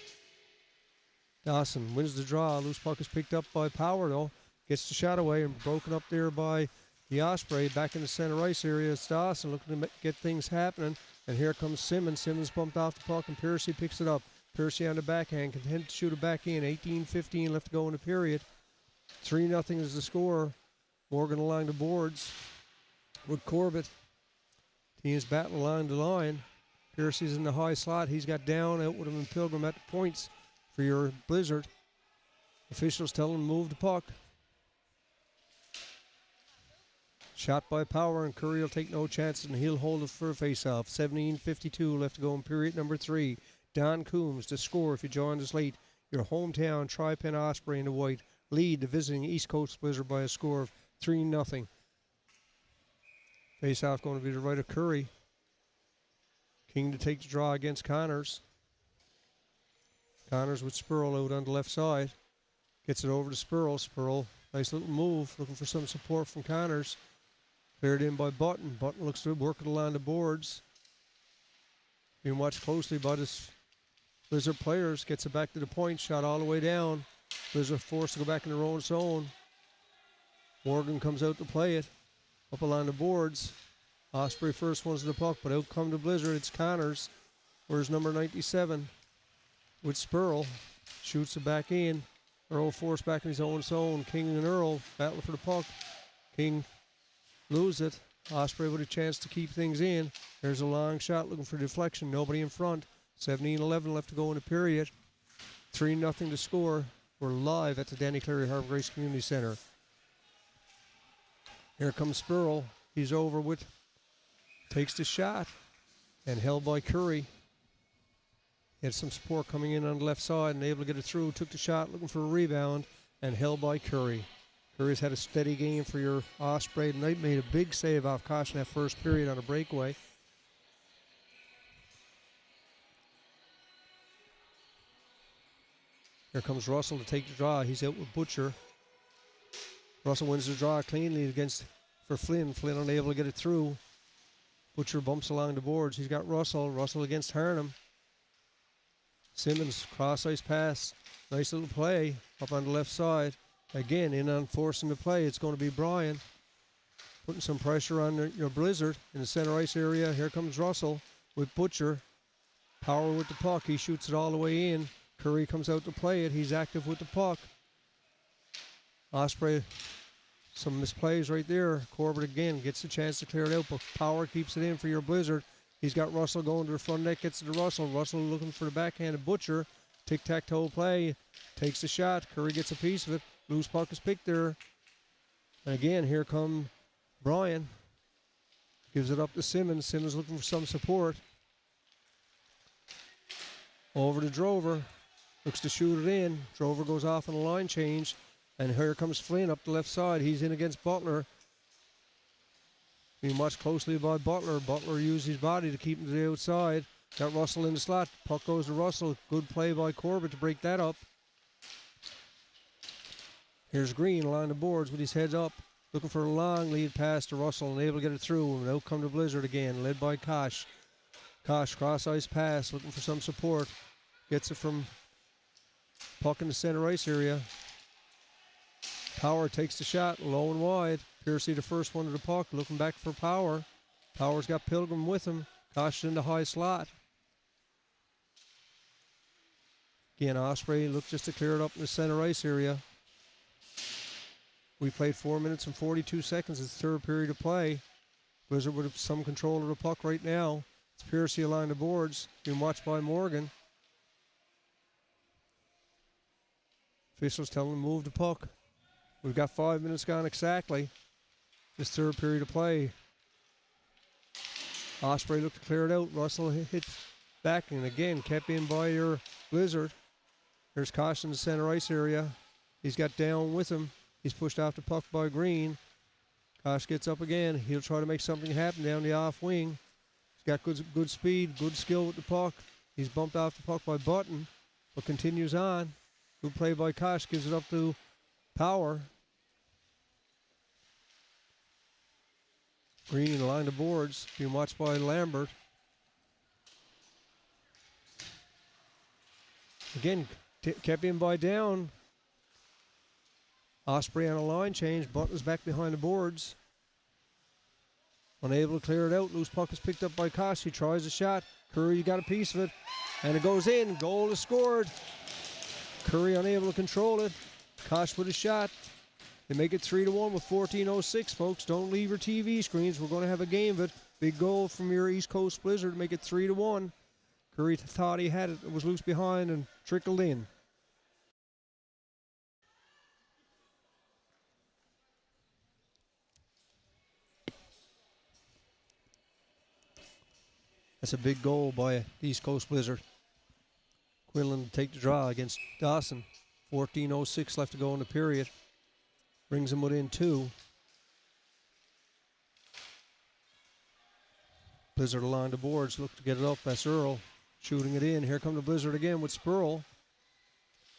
Dawson wins the draw. Loose puck is picked up by Power, though. Gets the shot away and broken up there by the Osprey. Back in the center ice area, it's Dawson looking to get things happening. And here comes Simmons. Simmons bumped off the puck, and Piercy picks it up. Piercy on the backhand, content to shoot it back in. 18:15 left to go in the period. 3-0 is the score. Morgan along the boards with Corbett. Teams battle line to line. Piercy's in the high slot. He's got down out with him and Pilgrim at the points for your Blizzard. Officials tell him to move the puck. Shot by Power, and Curry will take no chances, and he'll hold it for a face-off. 17:52 left to go in period number 3. Don Coombs to score if you joined us late. Your hometown Tri-Pen Osprey in the white lead the visiting East Coast Blizzard by a score of 3-0. Face-off going to be the right of Curry. King to take the draw against Connors. Connors with Spurl out on the left side. Gets it over to Spurl. Spurl, nice little move, looking for some support from Connors. Cleared in by Button. Button looks to work it along the boards. Being watched closely by this Blizzard players. Gets it back to the point. Shot all the way down. Blizzard forced to go back in their own zone. Morgan comes out to play it. Up along the boards. Osprey first one's the puck, but out come the Blizzard. It's Connors. Where's number 97? With Spurl. Shoots it back in. Earl forced back in his own zone. King and Earl battle for the puck. King lose it. Osprey with a chance to keep things in. There's a long shot looking for deflection. Nobody in front. 17:11 left to go in the period. 3-0 to score. We're live at the Danny Cleary Harbour Grace Community Centre. Here comes Spurl. He's over with. Takes the shot. And held by Curry. He had some support coming in on the left side and able to get it through. Took the shot looking for a rebound. And held by Curry. Curry's had a steady game for your Osprey tonight. Made a big save off Kosh in that first period on a breakaway. Here comes Russell to take the draw. He's out with Butcher. Russell wins the draw cleanly for Flynn. Flynn unable to get it through. Butcher bumps along the boards. He's got Russell. Russell against Harnham. Simmons, cross ice pass. Nice little play up on the left side. Again, in on forcing the play, it's going to be Brian. Putting some pressure on your Blizzard in the center ice area. Here comes Russell with Butcher. Power with the puck. He shoots it all the way in. Curry comes out to play it. He's active with the puck. Osprey Some misplays right there. Corbett again gets the chance to clear it out, but Power keeps it in for your Blizzard. He's got Russell going to the front net, gets it to Russell. Russell looking for the backhanded Butcher. Tic-tac-toe play. Takes the shot. Curry gets a piece of it. Loose puck is picked there. And again, here come Brian. Gives it up to Simmons. Simmons looking for some support. Over to Drover. Looks to shoot it in. Drover goes off on a line change. And here comes Flynn up the left side. He's in against Butler. Being watched closely by Butler. Butler used his body to keep him to the outside. Got Russell in the slot. Puck goes to Russell. Good play by Corbett to break that up. Here's Green line the boards with his heads up. Looking for a long lead pass to Russell and able to get it through. And out come the Blizzard again, led by Kosh. Kosh, cross-ice pass, looking for some support. Gets it from puck in the center ice area. Power takes the shot, low and wide. Piercy the first one to the puck, looking back for Power. Power's got Pilgrim with him. Kosh in the high slot. Again, Osprey looks just to clear it up in the center ice area. We played 4 minutes and 42 seconds. It's third period of play. Blizzard with some control of the puck right now. It's Piercy along the boards, being watched by Morgan. Officials telling him to move the puck. We've got 5 minutes gone exactly. This third period of play. Osprey looked to clear it out. Russell hits back and again kept in by your Blizzard. There's Kosh in the center ice area. He's got down with him. He's pushed off the puck by Green. Kosh gets up again. He'll try to make something happen down the off wing. He's got good speed, good skill with the puck. He's bumped off the puck by Button, but continues on. Good play by Kosh, gives it up to Power. Green line the boards, being watched by Lambert. Again, kept in by down. Osprey on a line change. Button's back behind the boards. Unable to clear it out. Loose puck is picked up by Kosh. He tries a shot. Curry got a piece of it. And it goes in. Goal is scored. Curry unable to control it. Kosh with a shot. They make it 3-1 with 14:06, folks. Don't leave your TV screens. We're going to have a game of it. Big goal from your East Coast Blizzard to make it 3-1. Curry thought he had it. It was loose behind and trickled in. That's a big goal by the East Coast Blizzard. Quinlan to take the draw against Dawson. 14:06 left to go in the period. Brings him within 2. Blizzard along the boards. Look to get it up. That's Earl shooting it in. Here come the Blizzard again with Spurl.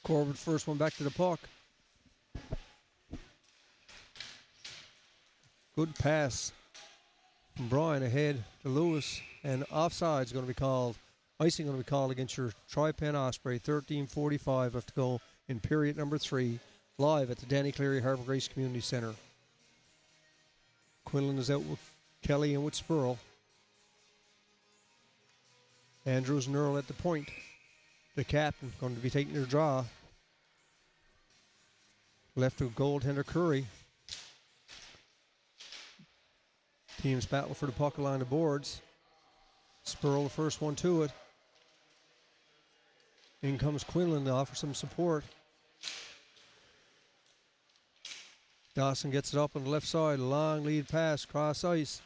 Corbett first one back to the puck. Good pass from Brian ahead to Lewis. And offside's going to be called. Icing going to be called against your Tri-Pen Osprey. 13:45 left to go in period number 3. Live at the Danny Cleary Harbour Grace Community Center. Quinlan is out with Kelly and with Spurl. Andrews and Earl at the point. The captain going to be taking their draw. Left to goaltender Curry. Teams battle for the puck along the boards. Spurl the first one to it. In comes Quinlan to offer some support. Dawson gets it up on the left side. Long lead pass, cross ice.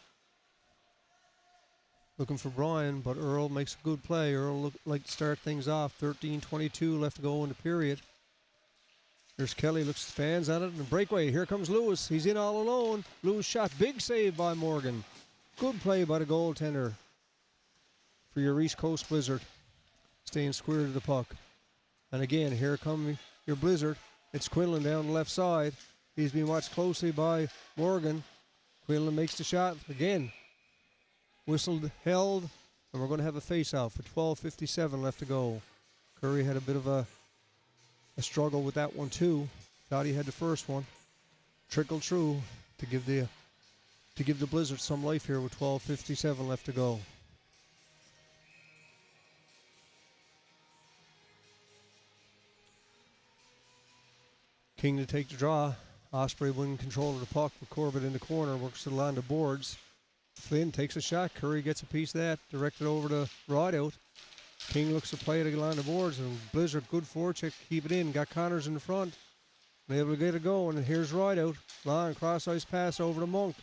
Looking for Brian, but Earl makes a good play. Earl look like to start things off. 13:22 left to go in the period. There's Kelly, looks at the fans on it, and breakaway. Here comes Lewis. He's in all alone. Lewis shot. Big save by Morgan. Good play by the goaltender for your East Coast Blizzard. Staying square to the puck. And again, here come your Blizzard. It's Quinlan down the left side. He's being watched closely by Morgan. Quinlan makes the shot again. Whistled, held, and we're going to have a face-off with 12:57 left to go. Curry had a bit of a struggle with that one too. Thought he had the first one. Trickled through to give the Blizzard some life here with 12:57 left to go. King to take the draw. Osprey winning control of the puck with Corbett in the corner, works to the line of boards. Flynn takes a shot. Curry gets a piece of that, directed over to Rideout. King looks to play at the line of boards, and Blizzard, good forecheck, keep it in. Got Connors in the front. And able to get it going, and here's Rideout. Long cross-ice pass over to Monk.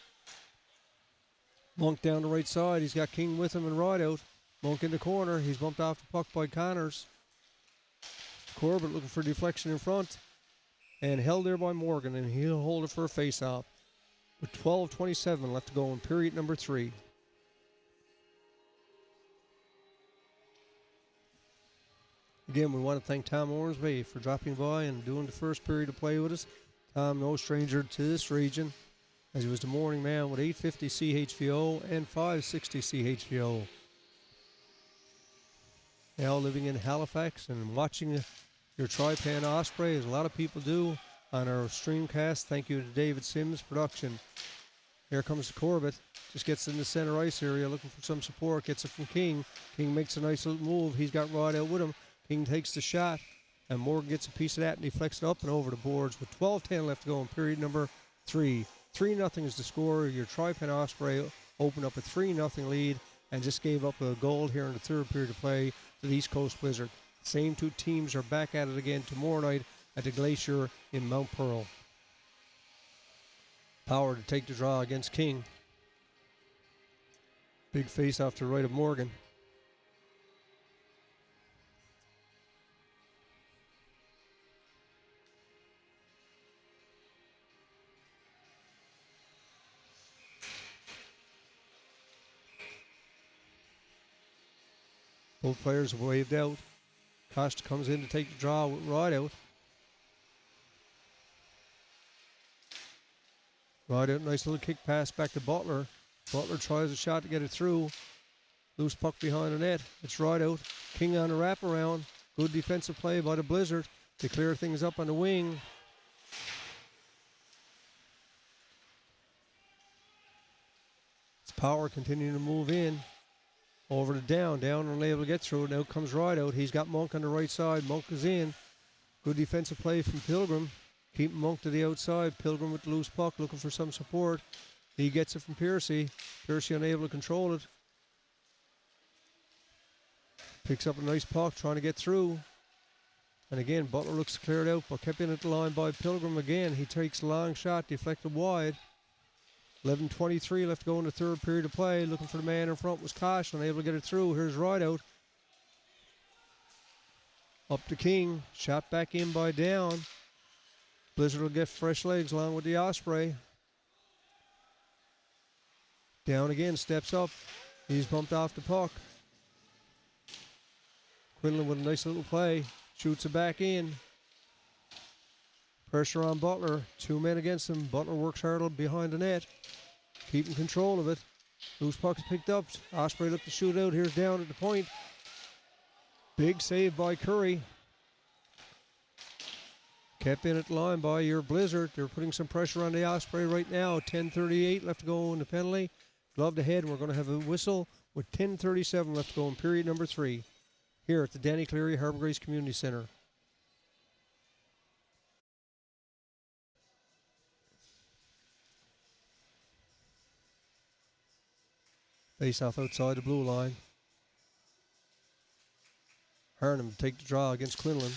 Monk down the right side. He's got King with him and Rideout. Monk in the corner. He's bumped off the puck by Connors. Corbett looking for deflection in front. And held there by Morgan, and he'll hold it for a face-off. With 12:27 left to go in period number 3. Again, we want to thank Tom Ormsby for dropping by and doing the first period of play with us. Tom, no stranger to this region, as he was the morning man with 850 CHVO and 560 CHVO. Now living in Halifax and watching your Tri-Pan Osprey, as a lot of people do on our streamcast. Thank you to David Sims production. Here comes Corbett. Just gets in the center ice area looking for some support. Gets it from King. King makes a nice little move. He's got Rod out with him. King takes the shot. And Morgan gets a piece of that and deflects it up and over the boards with 12:10 left to go in period number 3. 3-0 is the score. Your Tri-Pan Osprey opened up a 3-0 lead and just gave up a goal here in the third period of play to the East Coast Blizzard. Same two teams are back at it again tomorrow night at the Glacier in Mount Pearl. Power to take the draw against King. Big face off to the right of Morgan. Both players have waved out. Costa comes in to take the draw with Rideout. Rideout, nice little kick pass back to Butler. Butler tries a shot to get it through. Loose puck behind the net. It's Rideout. King on the wraparound. Good defensive play by the Blizzard to clear things up on the wing. It's Power continuing to move in. Over to Down unable to get through. Now comes Rideout. He's got Monk on the right side. Monk is in. Good defensive play from Pilgrim. Keeping Monk to the outside. Pilgrim with the loose puck looking for some support. He gets it from Piercy. Piercy unable to control it. Picks up a nice puck trying to get through. And again, Butler looks cleared out, but kept in at the line by Pilgrim again. He takes a long shot, deflected wide. 11:23 left to go in the third period of play. Looking for the man in front was Kosh, unable to get it through. Here's Rideout. Up to King. Shot back in by Down. Blizzard will get fresh legs along with the Osprey. Down again, steps up. He's bumped off the puck. Quinlan with a nice little play. Shoots it back in. Pressure on Butler. 2 men against him. Butler works hard behind the net. Keeping control of it. Loose puck's picked up. Osprey looked to shoot out. Here's Down at the point. Big save by Curry. Kept in at the line by your Blizzard. They're putting some pressure on the Osprey right now. 10:38 left to go in the penalty. Gloved ahead, and we're going to have a whistle with 10:37 left to go in period number 3 here at the Danny Cleary Harbour Grace Community Center. Face off outside the blue line. Harnham take the draw against Quinlan.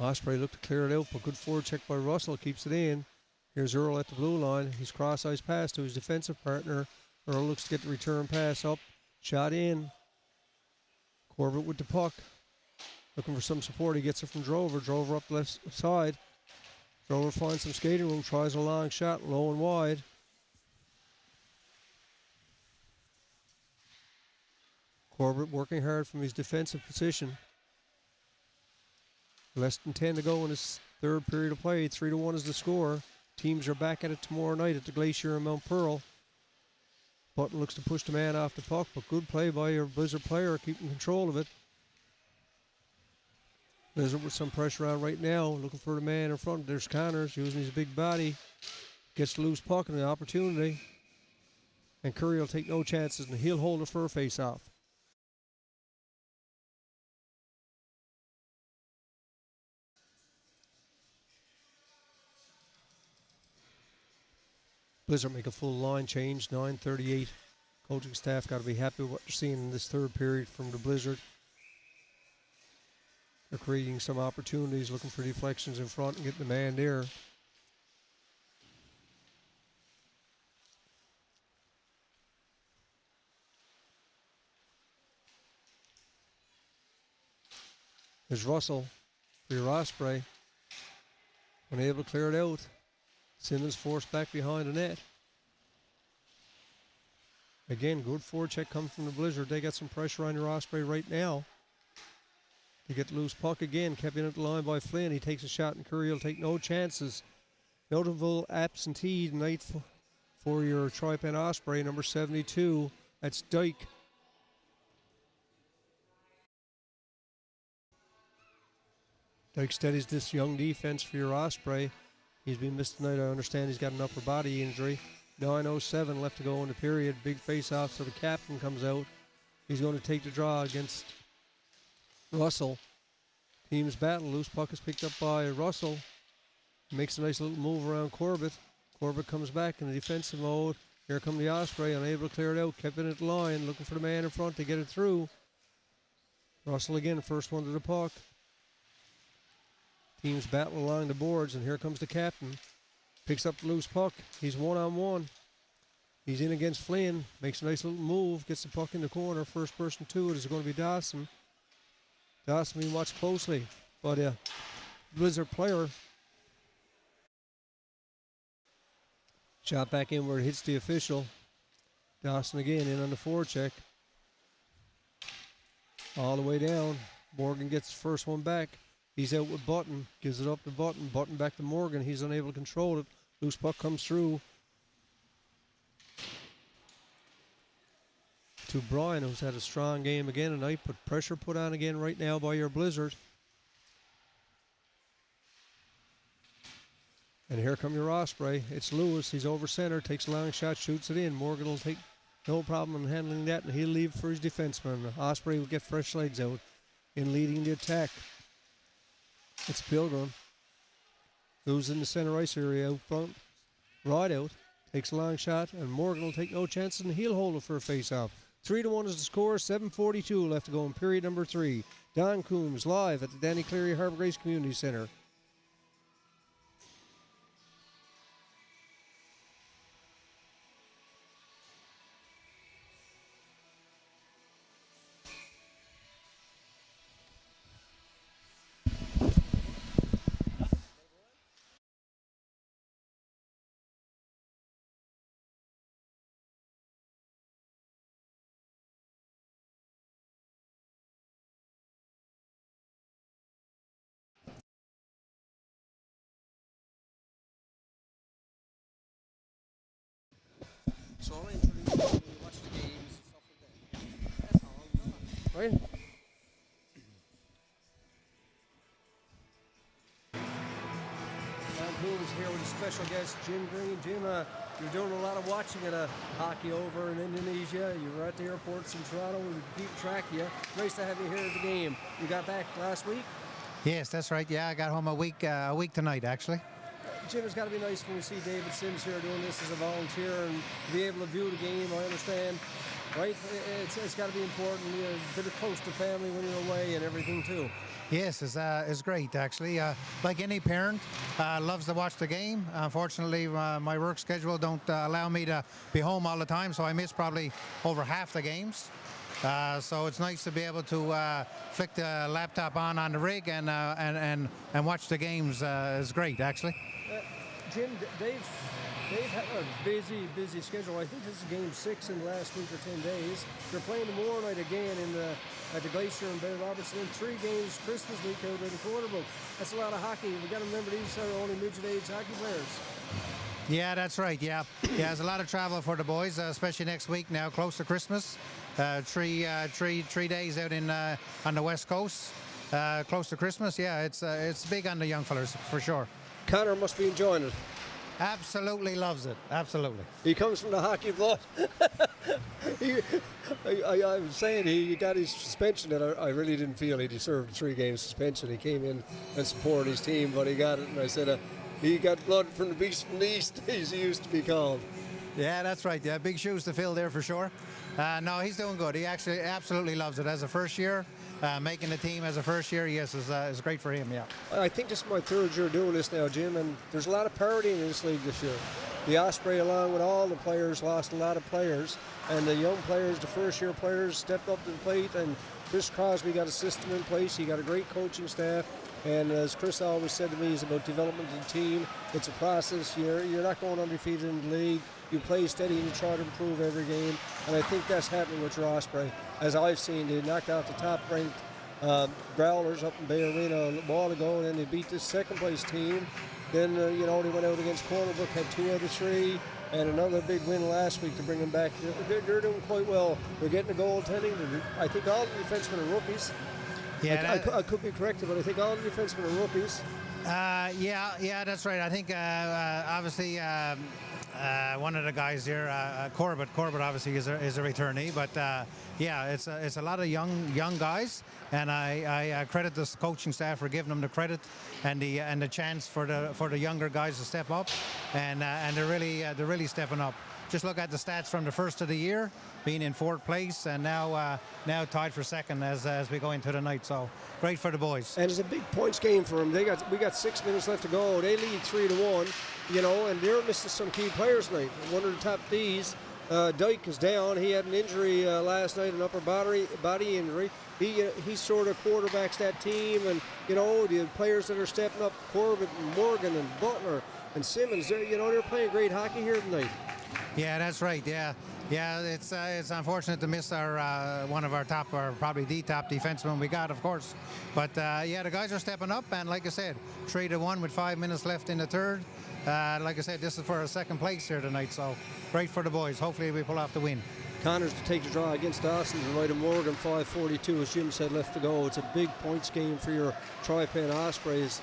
Osprey looked to clear it out, but good forward check by Russell keeps it in. Here's Earl at the blue line. He's cross-ice pass to his defensive partner. Earl looks to get the return pass up. Shot in. Corbett with the puck. Looking for some support. He gets it from Drover. Drover up the left side. Drover finds some skating room. Tries a long shot, low and wide. Corbett working hard from his defensive position. Less than 10 to go in this third period of play. 3-1 is the score. Teams are back at it tomorrow night at the Glacier in Mount Pearl. Button looks to push the man off the puck, but good play by your Blizzard player, keeping control of it. Blizzard with some pressure on right now, looking for the man in front. There's Connors using his big body. Gets the loose puck and the opportunity. And Curry will take no chances, and he'll hold it for a face-off. Blizzard make a full line change, 9:38. Coaching staff got to be happy with what they're seeing in this third period from the Blizzard. They're creating some opportunities, looking for deflections in front and getting the man there. There's Russell for your Osprey. Unable to clear it out. Simmons forced back behind the net. Again, good forecheck coming from the Blizzard. They got some pressure on your Osprey right now. They get the loose puck again, kept in at the line by Flynn. He takes a shot and Curry will take no chances. Notable absentee tonight for your Tri-Pen Osprey, number 72. That's Dyke. Dyke steadies this young defense for your Osprey. He's been missed tonight. I understand he's got an upper body injury. 9:07 left to go in the period. Big face-off, so the captain comes out. He's going to take the draw against Russell. Teams battle. Loose puck is picked up by Russell. Makes a nice little move around Corbett. Corbett comes back in the defensive mode. Here come the Osprey, unable to clear it out. Kept it at the line, looking for the man in front to get it through. Russell again, first one to the puck. Teams battle along the boards, and here comes the captain. Picks up the loose puck. He's one-on-one. He's in against Flynn. Makes a nice little move. Gets the puck in the corner. First person to it is going to be Dawson. Dawson being watched closely. But Blizzard player. Shot back in where it hits the official. Dawson again in on the forecheck. All the way down. Morgan gets the first one back. He's out with Button, gives it up to Button. Button back to Morgan. He's unable to control it. Loose puck comes through to Brian, who's had a strong game again tonight, but pressure put on again right now by your Blizzard. And here come your Osprey. It's Lewis. He's over center, takes a long shot, shoots it in. Morgan will take no problem in handling that, and he'll leave for his defenseman. Osprey will get fresh legs out in leading the attack. It's Pilgrim, who's in the center ice area out front. Right out, takes a long shot, and Morgan will take no chances, and he'll hold it for a face-off. 3-1 is the score, 7:42 left to go in period number 3. Don Coombs live at the Danny Cleary Harbour Grace Community Center. So I'll introduce you to watch the games and stuff like that. That's all. Right? Don Coombs here with a special guest, Jim Green. Jim, you're doing a lot of watching at hockey over in Indonesia. You were at the airports in Toronto. We keep track of you. Nice to have you here at the game. You got back last week? Yes, that's right. Yeah, I got home a week tonight, actually. Jim, it's got to be nice when we see David Sims here doing this as a volunteer and be able to view the game. I understand, right? It's got to be important. You're a bit close to family when you're away and everything too. Yes, it's great actually. Like any parent, loves to watch the game. Unfortunately, my work schedule don't allow me to be home all the time, so I miss probably over half the games. So it's nice to be able to flick the laptop on the rig and watch the games. Is great actually. Jim, they've had a busy schedule. I think this is game 6 in the last week or 10 days. They're playing tomorrow night again at the Glacier in Bay Robertson. And 3 games Christmas week out in the quarterbook. That's a lot of hockey. We got to remember these are only midget-age hockey players. Yeah, that's right. Yeah, there's a lot of travel for the boys, especially next week now, close to Christmas. 3 days out on the West Coast, close to Christmas. Yeah, it's big on the young fellas for sure. Connor must be enjoying it. Absolutely loves it. Absolutely. He comes from the hockey blood. I was saying he got his suspension that I really didn't feel he deserved a 3-game suspension. He came in and supported his team, but he got it. And I said he got blood from the beast from the east, as he used to be called. Yeah, that's right. Yeah, big shoes to fill there for sure. No, he's doing good. He actually absolutely loves it. As a first year, making the team as a first year, yes, is great for him, yeah. I think this is my third year doing this now, Jim, and there's a lot of parity in this league this year. The Osprey, along with all the players, lost a lot of players, and the young players, the first-year players, stepped up to the plate, and Chris Crosby got a system in place. He got a great coaching staff, and as Chris always said to me, it's about development of the team. It's a process. You're not going undefeated in the league. You play steady and you try to improve every game, and I think that's happening with your Osprey. As I've seen, they knocked out the top-ranked Growlers up in Bay Arena a while ago, and then they beat this second-place team. Then, they went out against Cornerbrook, had 2 out of 3, and another big win last week to bring them back. They're doing quite well. They're getting the goaltending. I think all the defensemen are rookies. Yeah, I could be corrected, but I think all the defensemen are rookies. Yeah, that's right. I think obviously one of the guys here, Corbett obviously is a returnee, but yeah, it's a lot of young guys, and I credit this coaching staff for giving them the credit and the chance for the younger guys to step up, and they're really stepping up. Just look at the stats from the first of the year, being in 4th place, and now tied for 2nd as we go into the night. So great for the boys. And it's a big points game for them. We got 6 minutes left to go. They lead 3-1, and they're missing some key players tonight. One of the top D's, Dyke, is down. He had an injury last night, an upper body injury. He sort of quarterbacks that team, and the players that are stepping up, Corbett and Morgan and Butler and Simmons, they're playing great hockey here tonight. Yeah, that's right. Yeah, it's unfortunate to miss our one of our top, or probably the top defenseman we got, of course. But yeah, the guys are stepping up, and like I said, 3-1 with 5 minutes left in the third. Like I said, this is for a 2nd place here tonight, so great for the boys. Hopefully we pull off the win. Connors to take the draw against Dawson to right of Morgan, 5:42, as Jim said, left to go. It's a big points game for your Tri-Pen Ospreys.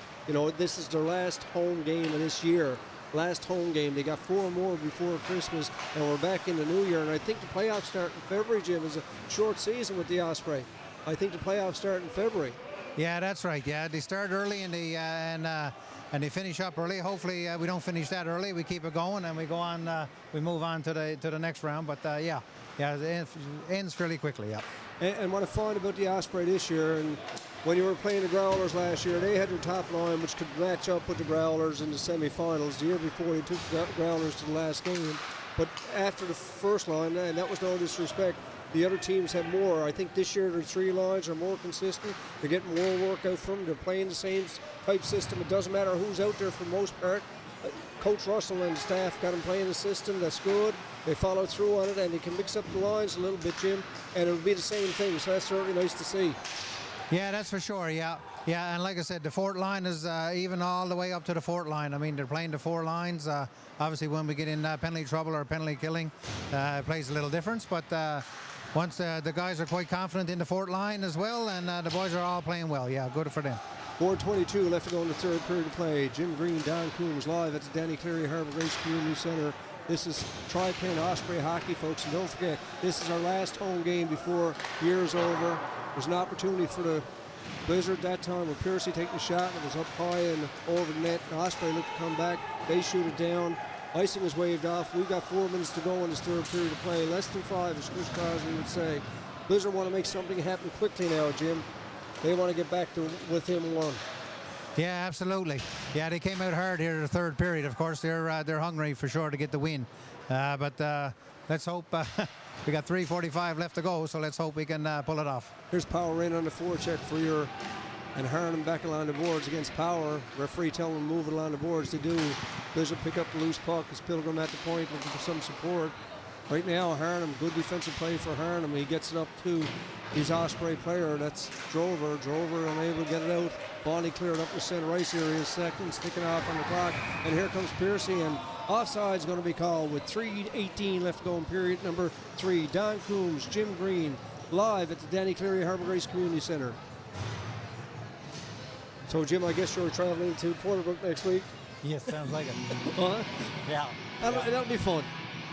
This is their last home game of this year. Last home game. They got 4 more before Christmas, and we're back in the new year. And I think the playoffs start in February, Jim. It's a short season with the Osprey. I think the playoffs start in February. Yeah, that's right. Yeah, they start early and they finish up early. Hopefully, we don't finish that early. We keep it going and we go on. We move on to the next round. But yeah, it ends fairly quickly. Yeah. And what I find about the Osprey this year, and when you were playing the Growlers last year, they had their top line, which could match up with the Growlers in the semifinals. The year before, they took the Growlers to the last game. But after the first line, and that was no disrespect, the other teams had more. I think this year their 3 lines are more consistent. They're getting more work out from them. They're playing the same type system. It doesn't matter who's out there for the most part. Coach Russell and the staff got them playing the system. That's good. They follow through on it, and they can mix up the lines a little bit, Jim, and it'll be the same thing. So that's certainly nice to see. Yeah, that's for sure. Yeah, and like I said, the 4th line is even all the way up to the 4th line. I mean, they're playing the 4 lines. Obviously, when we get in penalty trouble or penalty killing, it plays a little difference. But once the guys are quite confident in the 4th line as well, and the boys are all playing well. Yeah, good for them. 4:22 left to go in the 3rd period of play. Jim Green, Don Coombs live at the Danny Cleary Harbour Grace Community Center. This is Tri-Pen Osprey hockey, folks, and don't forget, this is our last home game before year's over. There's an opportunity for the Blizzard that time with Piercy taking the shot. It was up high and over the net. Osprey looked to come back. They shoot it down. Icing is waved off. We've got 4 minutes to go in this 3rd period of play. Less than 5, as Chris Crosby would say. Blizzard want to make something happen quickly now, Jim. They want to get back to within 1. Yeah, absolutely. Yeah, they came out hard here in the 3rd period. Of course, they're hungry for sure to get the win. But let's hope. We got 3:45 left to go, so let's hope we can pull it off. Here's Power in on the forecheck for your, and Harnham back along the boards against Power. Referee telling them to move it along the boards. They do. Blizzard pick up the loose puck. Is Pilgrim at the point looking for some support. Right now, Harnham, good defensive play for Harnham. He gets it up to his Osprey player. That's Drover. Drover unable to get it out. Bonnie cleared up the center ice area. Seconds ticking off on the clock. And here comes Piercy, and offside's going to be called with 3:18 left to go in period number 3. Don Coombs, Jim Green, live at the Danny Cleary Harbour Grace Community Center. So, Jim, I guess you're traveling to Porterbrook next week? Yes, sounds like it. Huh? Yeah. That'll be fun.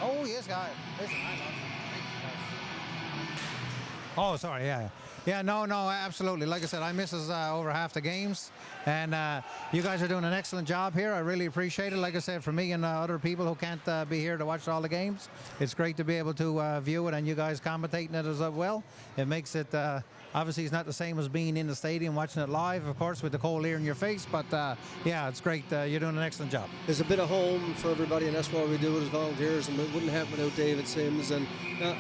Oh, yes, guys. Listen, I love it. Oh, sorry, yeah. Yeah, no, absolutely. Like I said, I misses over half the games, and you guys are doing an excellent job here. I really appreciate it. Like I said, for me and other people who can't be here to watch all the games, it's great to be able to view it, and you guys commentating it as well. It makes it, obviously it's not the same as being in the stadium watching it live, of course, with the cold air in your face, but yeah, it's great. You're doing an excellent job. There's a bit of home for everybody, and that's why we do it as volunteers, and it wouldn't happen without David Sims. And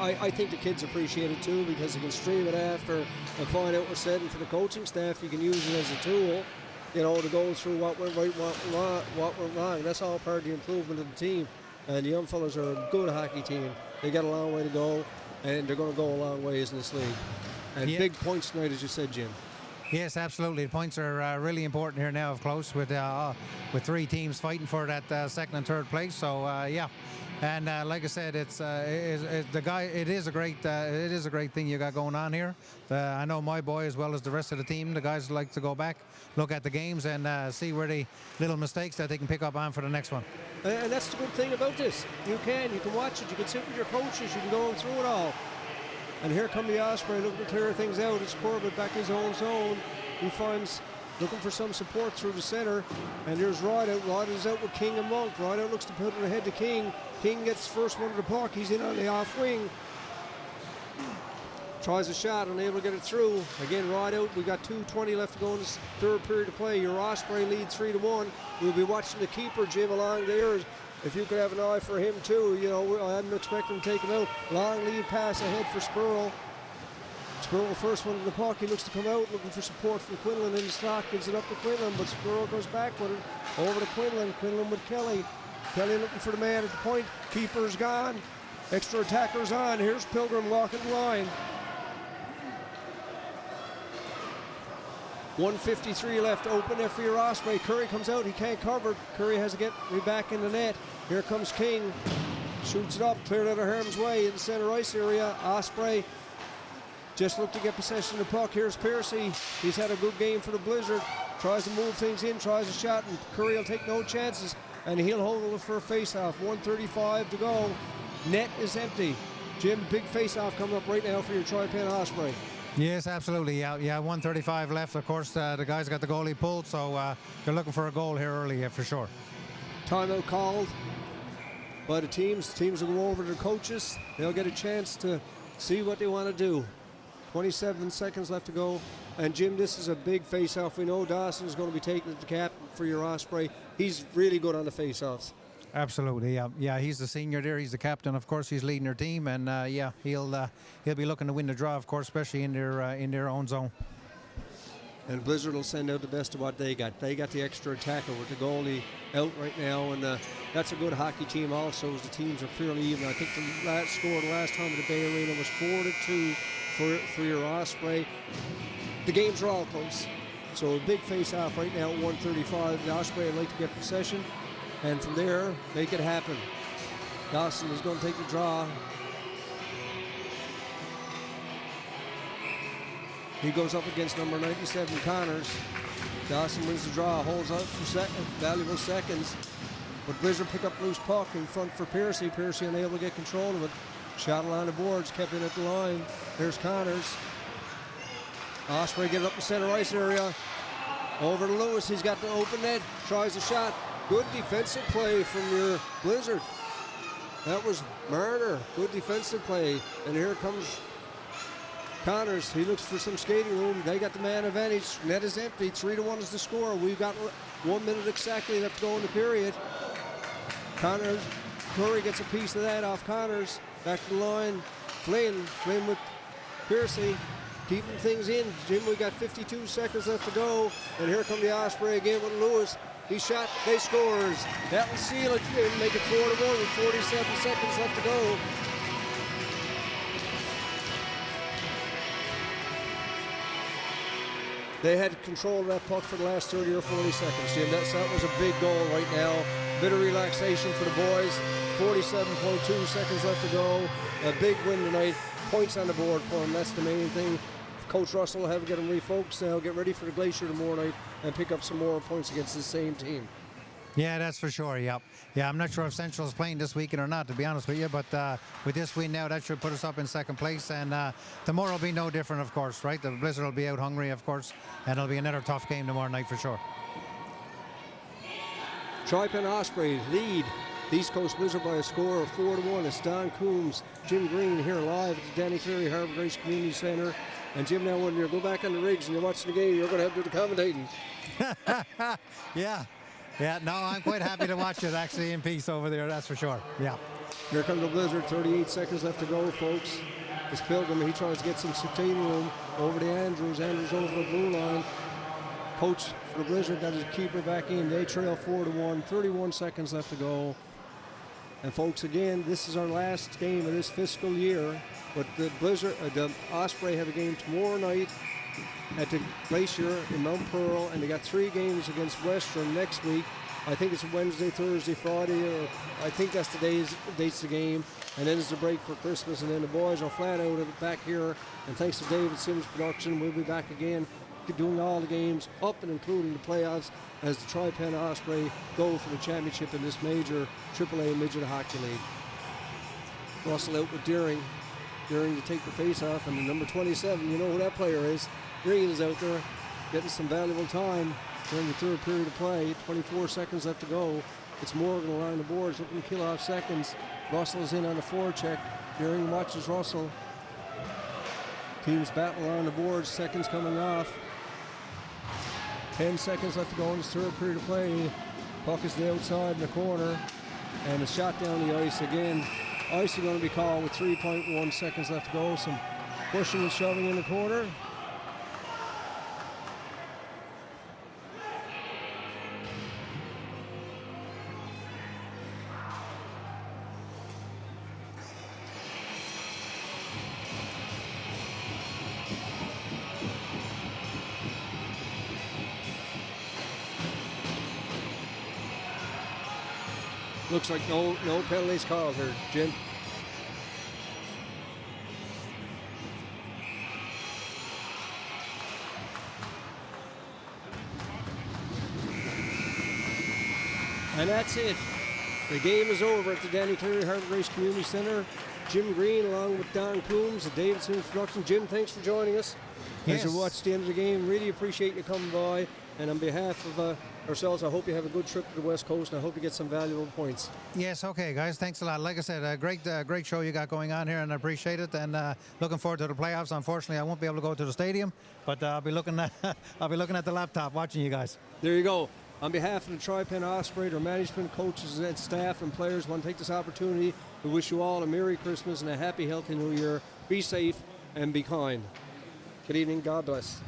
I think the kids appreciate it too, because they can stream it after and find out what's said. And for the coaching staff, you can use it as a tool, you know, to go through what went right, what went wrong. That's all part of the improvement of the team. And the young fellas are a good hockey team. They got a long way to go, and they're going to go a long ways in this league. And big points tonight, as you said, Jim. Yes, absolutely. The points are really important here now, of course, with 3 teams fighting for that second and third place. So yeah, and like I said, it is a great thing you got going on here. I know my boy, as well as the rest of the team, the guys like to go back, look at the games, and see where the little mistakes that they can pick up on for the next one. And that's the good thing about this. You can watch it. You can sit with your coaches. You can go through it all. And here come the Osprey looking to clear things out. It's Corbett back in his own zone. He finds, looking for some support through the center. And there's Rideout. Rideout's out with King and Monk. Rideout looks to put it ahead to King. King gets first one to the puck. He's in on the off wing. Tries a shot, unable to get it through. Again, Rideout. We got 2:20 left to go in this third period of play. Your Osprey leads 3-1. We'll be watching the keeper, Jim, along there. If you could have an eye for him too, you know, I hadn't expected him to take him out. Long lead pass ahead for Spurl. Spurl first one to the puck. He looks to come out, looking for support from Quinlan in the slot. Gives it up to Quinlan, but Spurl goes back with it. Over to Quinlan. Quinlan with Kelly. Kelly looking for the man at the point. Keeper's gone. Extra attacker's on. Here's Pilgrim walking the line. 1:53 left, open there for your Osprey. Curry comes out, he can't cover. Curry has to get back in the net. Here comes King. Shoots it up, cleared out of harm's way in the center ice area. Osprey just looked to get possession of the puck. Here's Piercy. He's had a good game for the Blizzard. Tries to move things in, tries a shot, and Curry will take no chances. And he'll hold it for a face-off. 1:35 to go. Net is empty. Jim, big face-off coming up right now for your Troy Penn Osprey. Yes, absolutely. Yeah, 1:35 left. Of course, the guys got the goalie pulled, so they're looking for a goal here early, for sure. Timeout called by the teams. The teams will go over to the coaches. They'll get a chance to see what they want to do. 27 seconds left to go. And Jim, this is a big face-off. We know Dawson is going to be taking the captain for your Osprey. He's really good on the face-offs. Absolutely, yeah. He's the senior there. He's the captain, of course. He's leading their team, and yeah, he'll be looking to win the draw, of course, especially in their own zone. And Blizzard will send out the best of what they got. They got the extra attacker with the goalie out right now, and that's a good hockey team. Also, as the teams are fairly even. I think the last score the last time at the Bay Arena was 4-2 for your Osprey. The games are all close, so a big face-off right now at 1:35. The Osprey would like to get possession. And from there, make it happen. Dawson is going to take the draw. He goes up against number 97, Connors. Dawson wins the draw, holds out for valuable seconds. But Blizzard pick up loose puck in front for Piercy. Piercy unable to get control of it. Shot along the boards, kept in at the line. There's Connors. Osprey get it up the center ice area. Over to Lewis, he's got the open net. Tries a shot. Good defensive play from your Blizzard. That was Marner. Good defensive play. And here comes Connors. He looks for some skating room. They got the man advantage. Net is empty. 3-1 is the score. We've got 1 minute exactly left to go in the period. Connors. Curry gets a piece of that off Connors. Back to the line. Flynn with Piercy. Keeping things in. Jim, we got 52 seconds left to go. And here come the Osprey again with Lewis. He shot, they scores. That will seal it, make it 4-1 with 47 seconds left to go. They had control of that puck for the last 30 or 40 seconds, Jim. That was a big goal right now. Bit of relaxation for the boys. 47.2 seconds left to go. A big win tonight. Points on the board for them. That's the main thing. Coach Russell will have to get them refocused now, get ready for the Glacier tomorrow night, and pick up some more points against the same team. Yeah, that's for sure. Yep. Yeah, I'm not sure if Central's playing this weekend or not, to be honest with you. But with this win now, that should put us up in second place. And tomorrow will be no different, of course, right? The Blizzard will be out hungry, of course, and it'll be another tough game tomorrow night for sure. Tri-Pen Osprey lead East Coast Blizzard by a score of 4-1. It's Don Coombs, Jim Green here live at the Danny Cleary Harbour Grace Community Centre. And Jim, now when you go back on the rigs and you're watching the game, you're going to have to do the commentating. Yeah, no, I'm quite happy to watch it actually in peace over there, that's for sure. Yeah. Here comes the Blizzard, 38 seconds left to go, folks. This Pilgrim, he tries to get some sitting room over to Andrews. Andrews over the blue line. Coach for the Blizzard got his keeper back in. They trail 4-1, 31 seconds left to go. And folks, again, this is our last game of this fiscal year. But the Blizzard, the Osprey have a game tomorrow night at the Glacier in Mount Pearl, and they got 3 games against Western next week. I think it's Wednesday, Thursday, Friday, or I think that's the dates of the game. And then it's the break for Christmas, and then the boys are flat out of it back here. And thanks to David Sims Production, we'll be back again doing all the games up and including the playoffs as the Tri-Pen Osprey go for the championship in this major AAA Midget Hockey League. Russell out with Deering. Deering to take the face off, and the number 27, you know who that player is. Green is out there getting some valuable time during the third period of play. 24 seconds left to go. It's Morgan along the boards looking to kill off seconds. Russell is in on the forecheck. Deering watches Russell. Teams battle on the boards, seconds coming off. 10 seconds left to go in this third period of play. Puck is the outside in the corner, and a shot down the ice again. Ice is going to be called with 3.1 seconds left to go. Some pushing and shoving in the corner. Looks like no penalties called here, Jim. And that's it. The game is over at the Danny Cleary Harbour Grace Community Centre. Jim Green along with Don Coombs, the Davidson Introduction. Jim, thanks for joining us. Yes. As you watch the end of the game, really appreciate you coming by. And on behalf of ourselves, I hope you have a good trip to the West Coast, and I hope you get some valuable points. Yes, okay, guys. Thanks a lot. Like I said, a great show you got going on here, and I appreciate it. And looking forward to the playoffs. Unfortunately, I won't be able to go to the stadium, but I'll be looking at the laptop watching you guys. There you go. On behalf of the Tri-Pen Osprey, our management, coaches, and staff and players, I want to take this opportunity to wish you all a Merry Christmas and a happy, healthy New Year. Be safe and be kind. Good evening. God bless.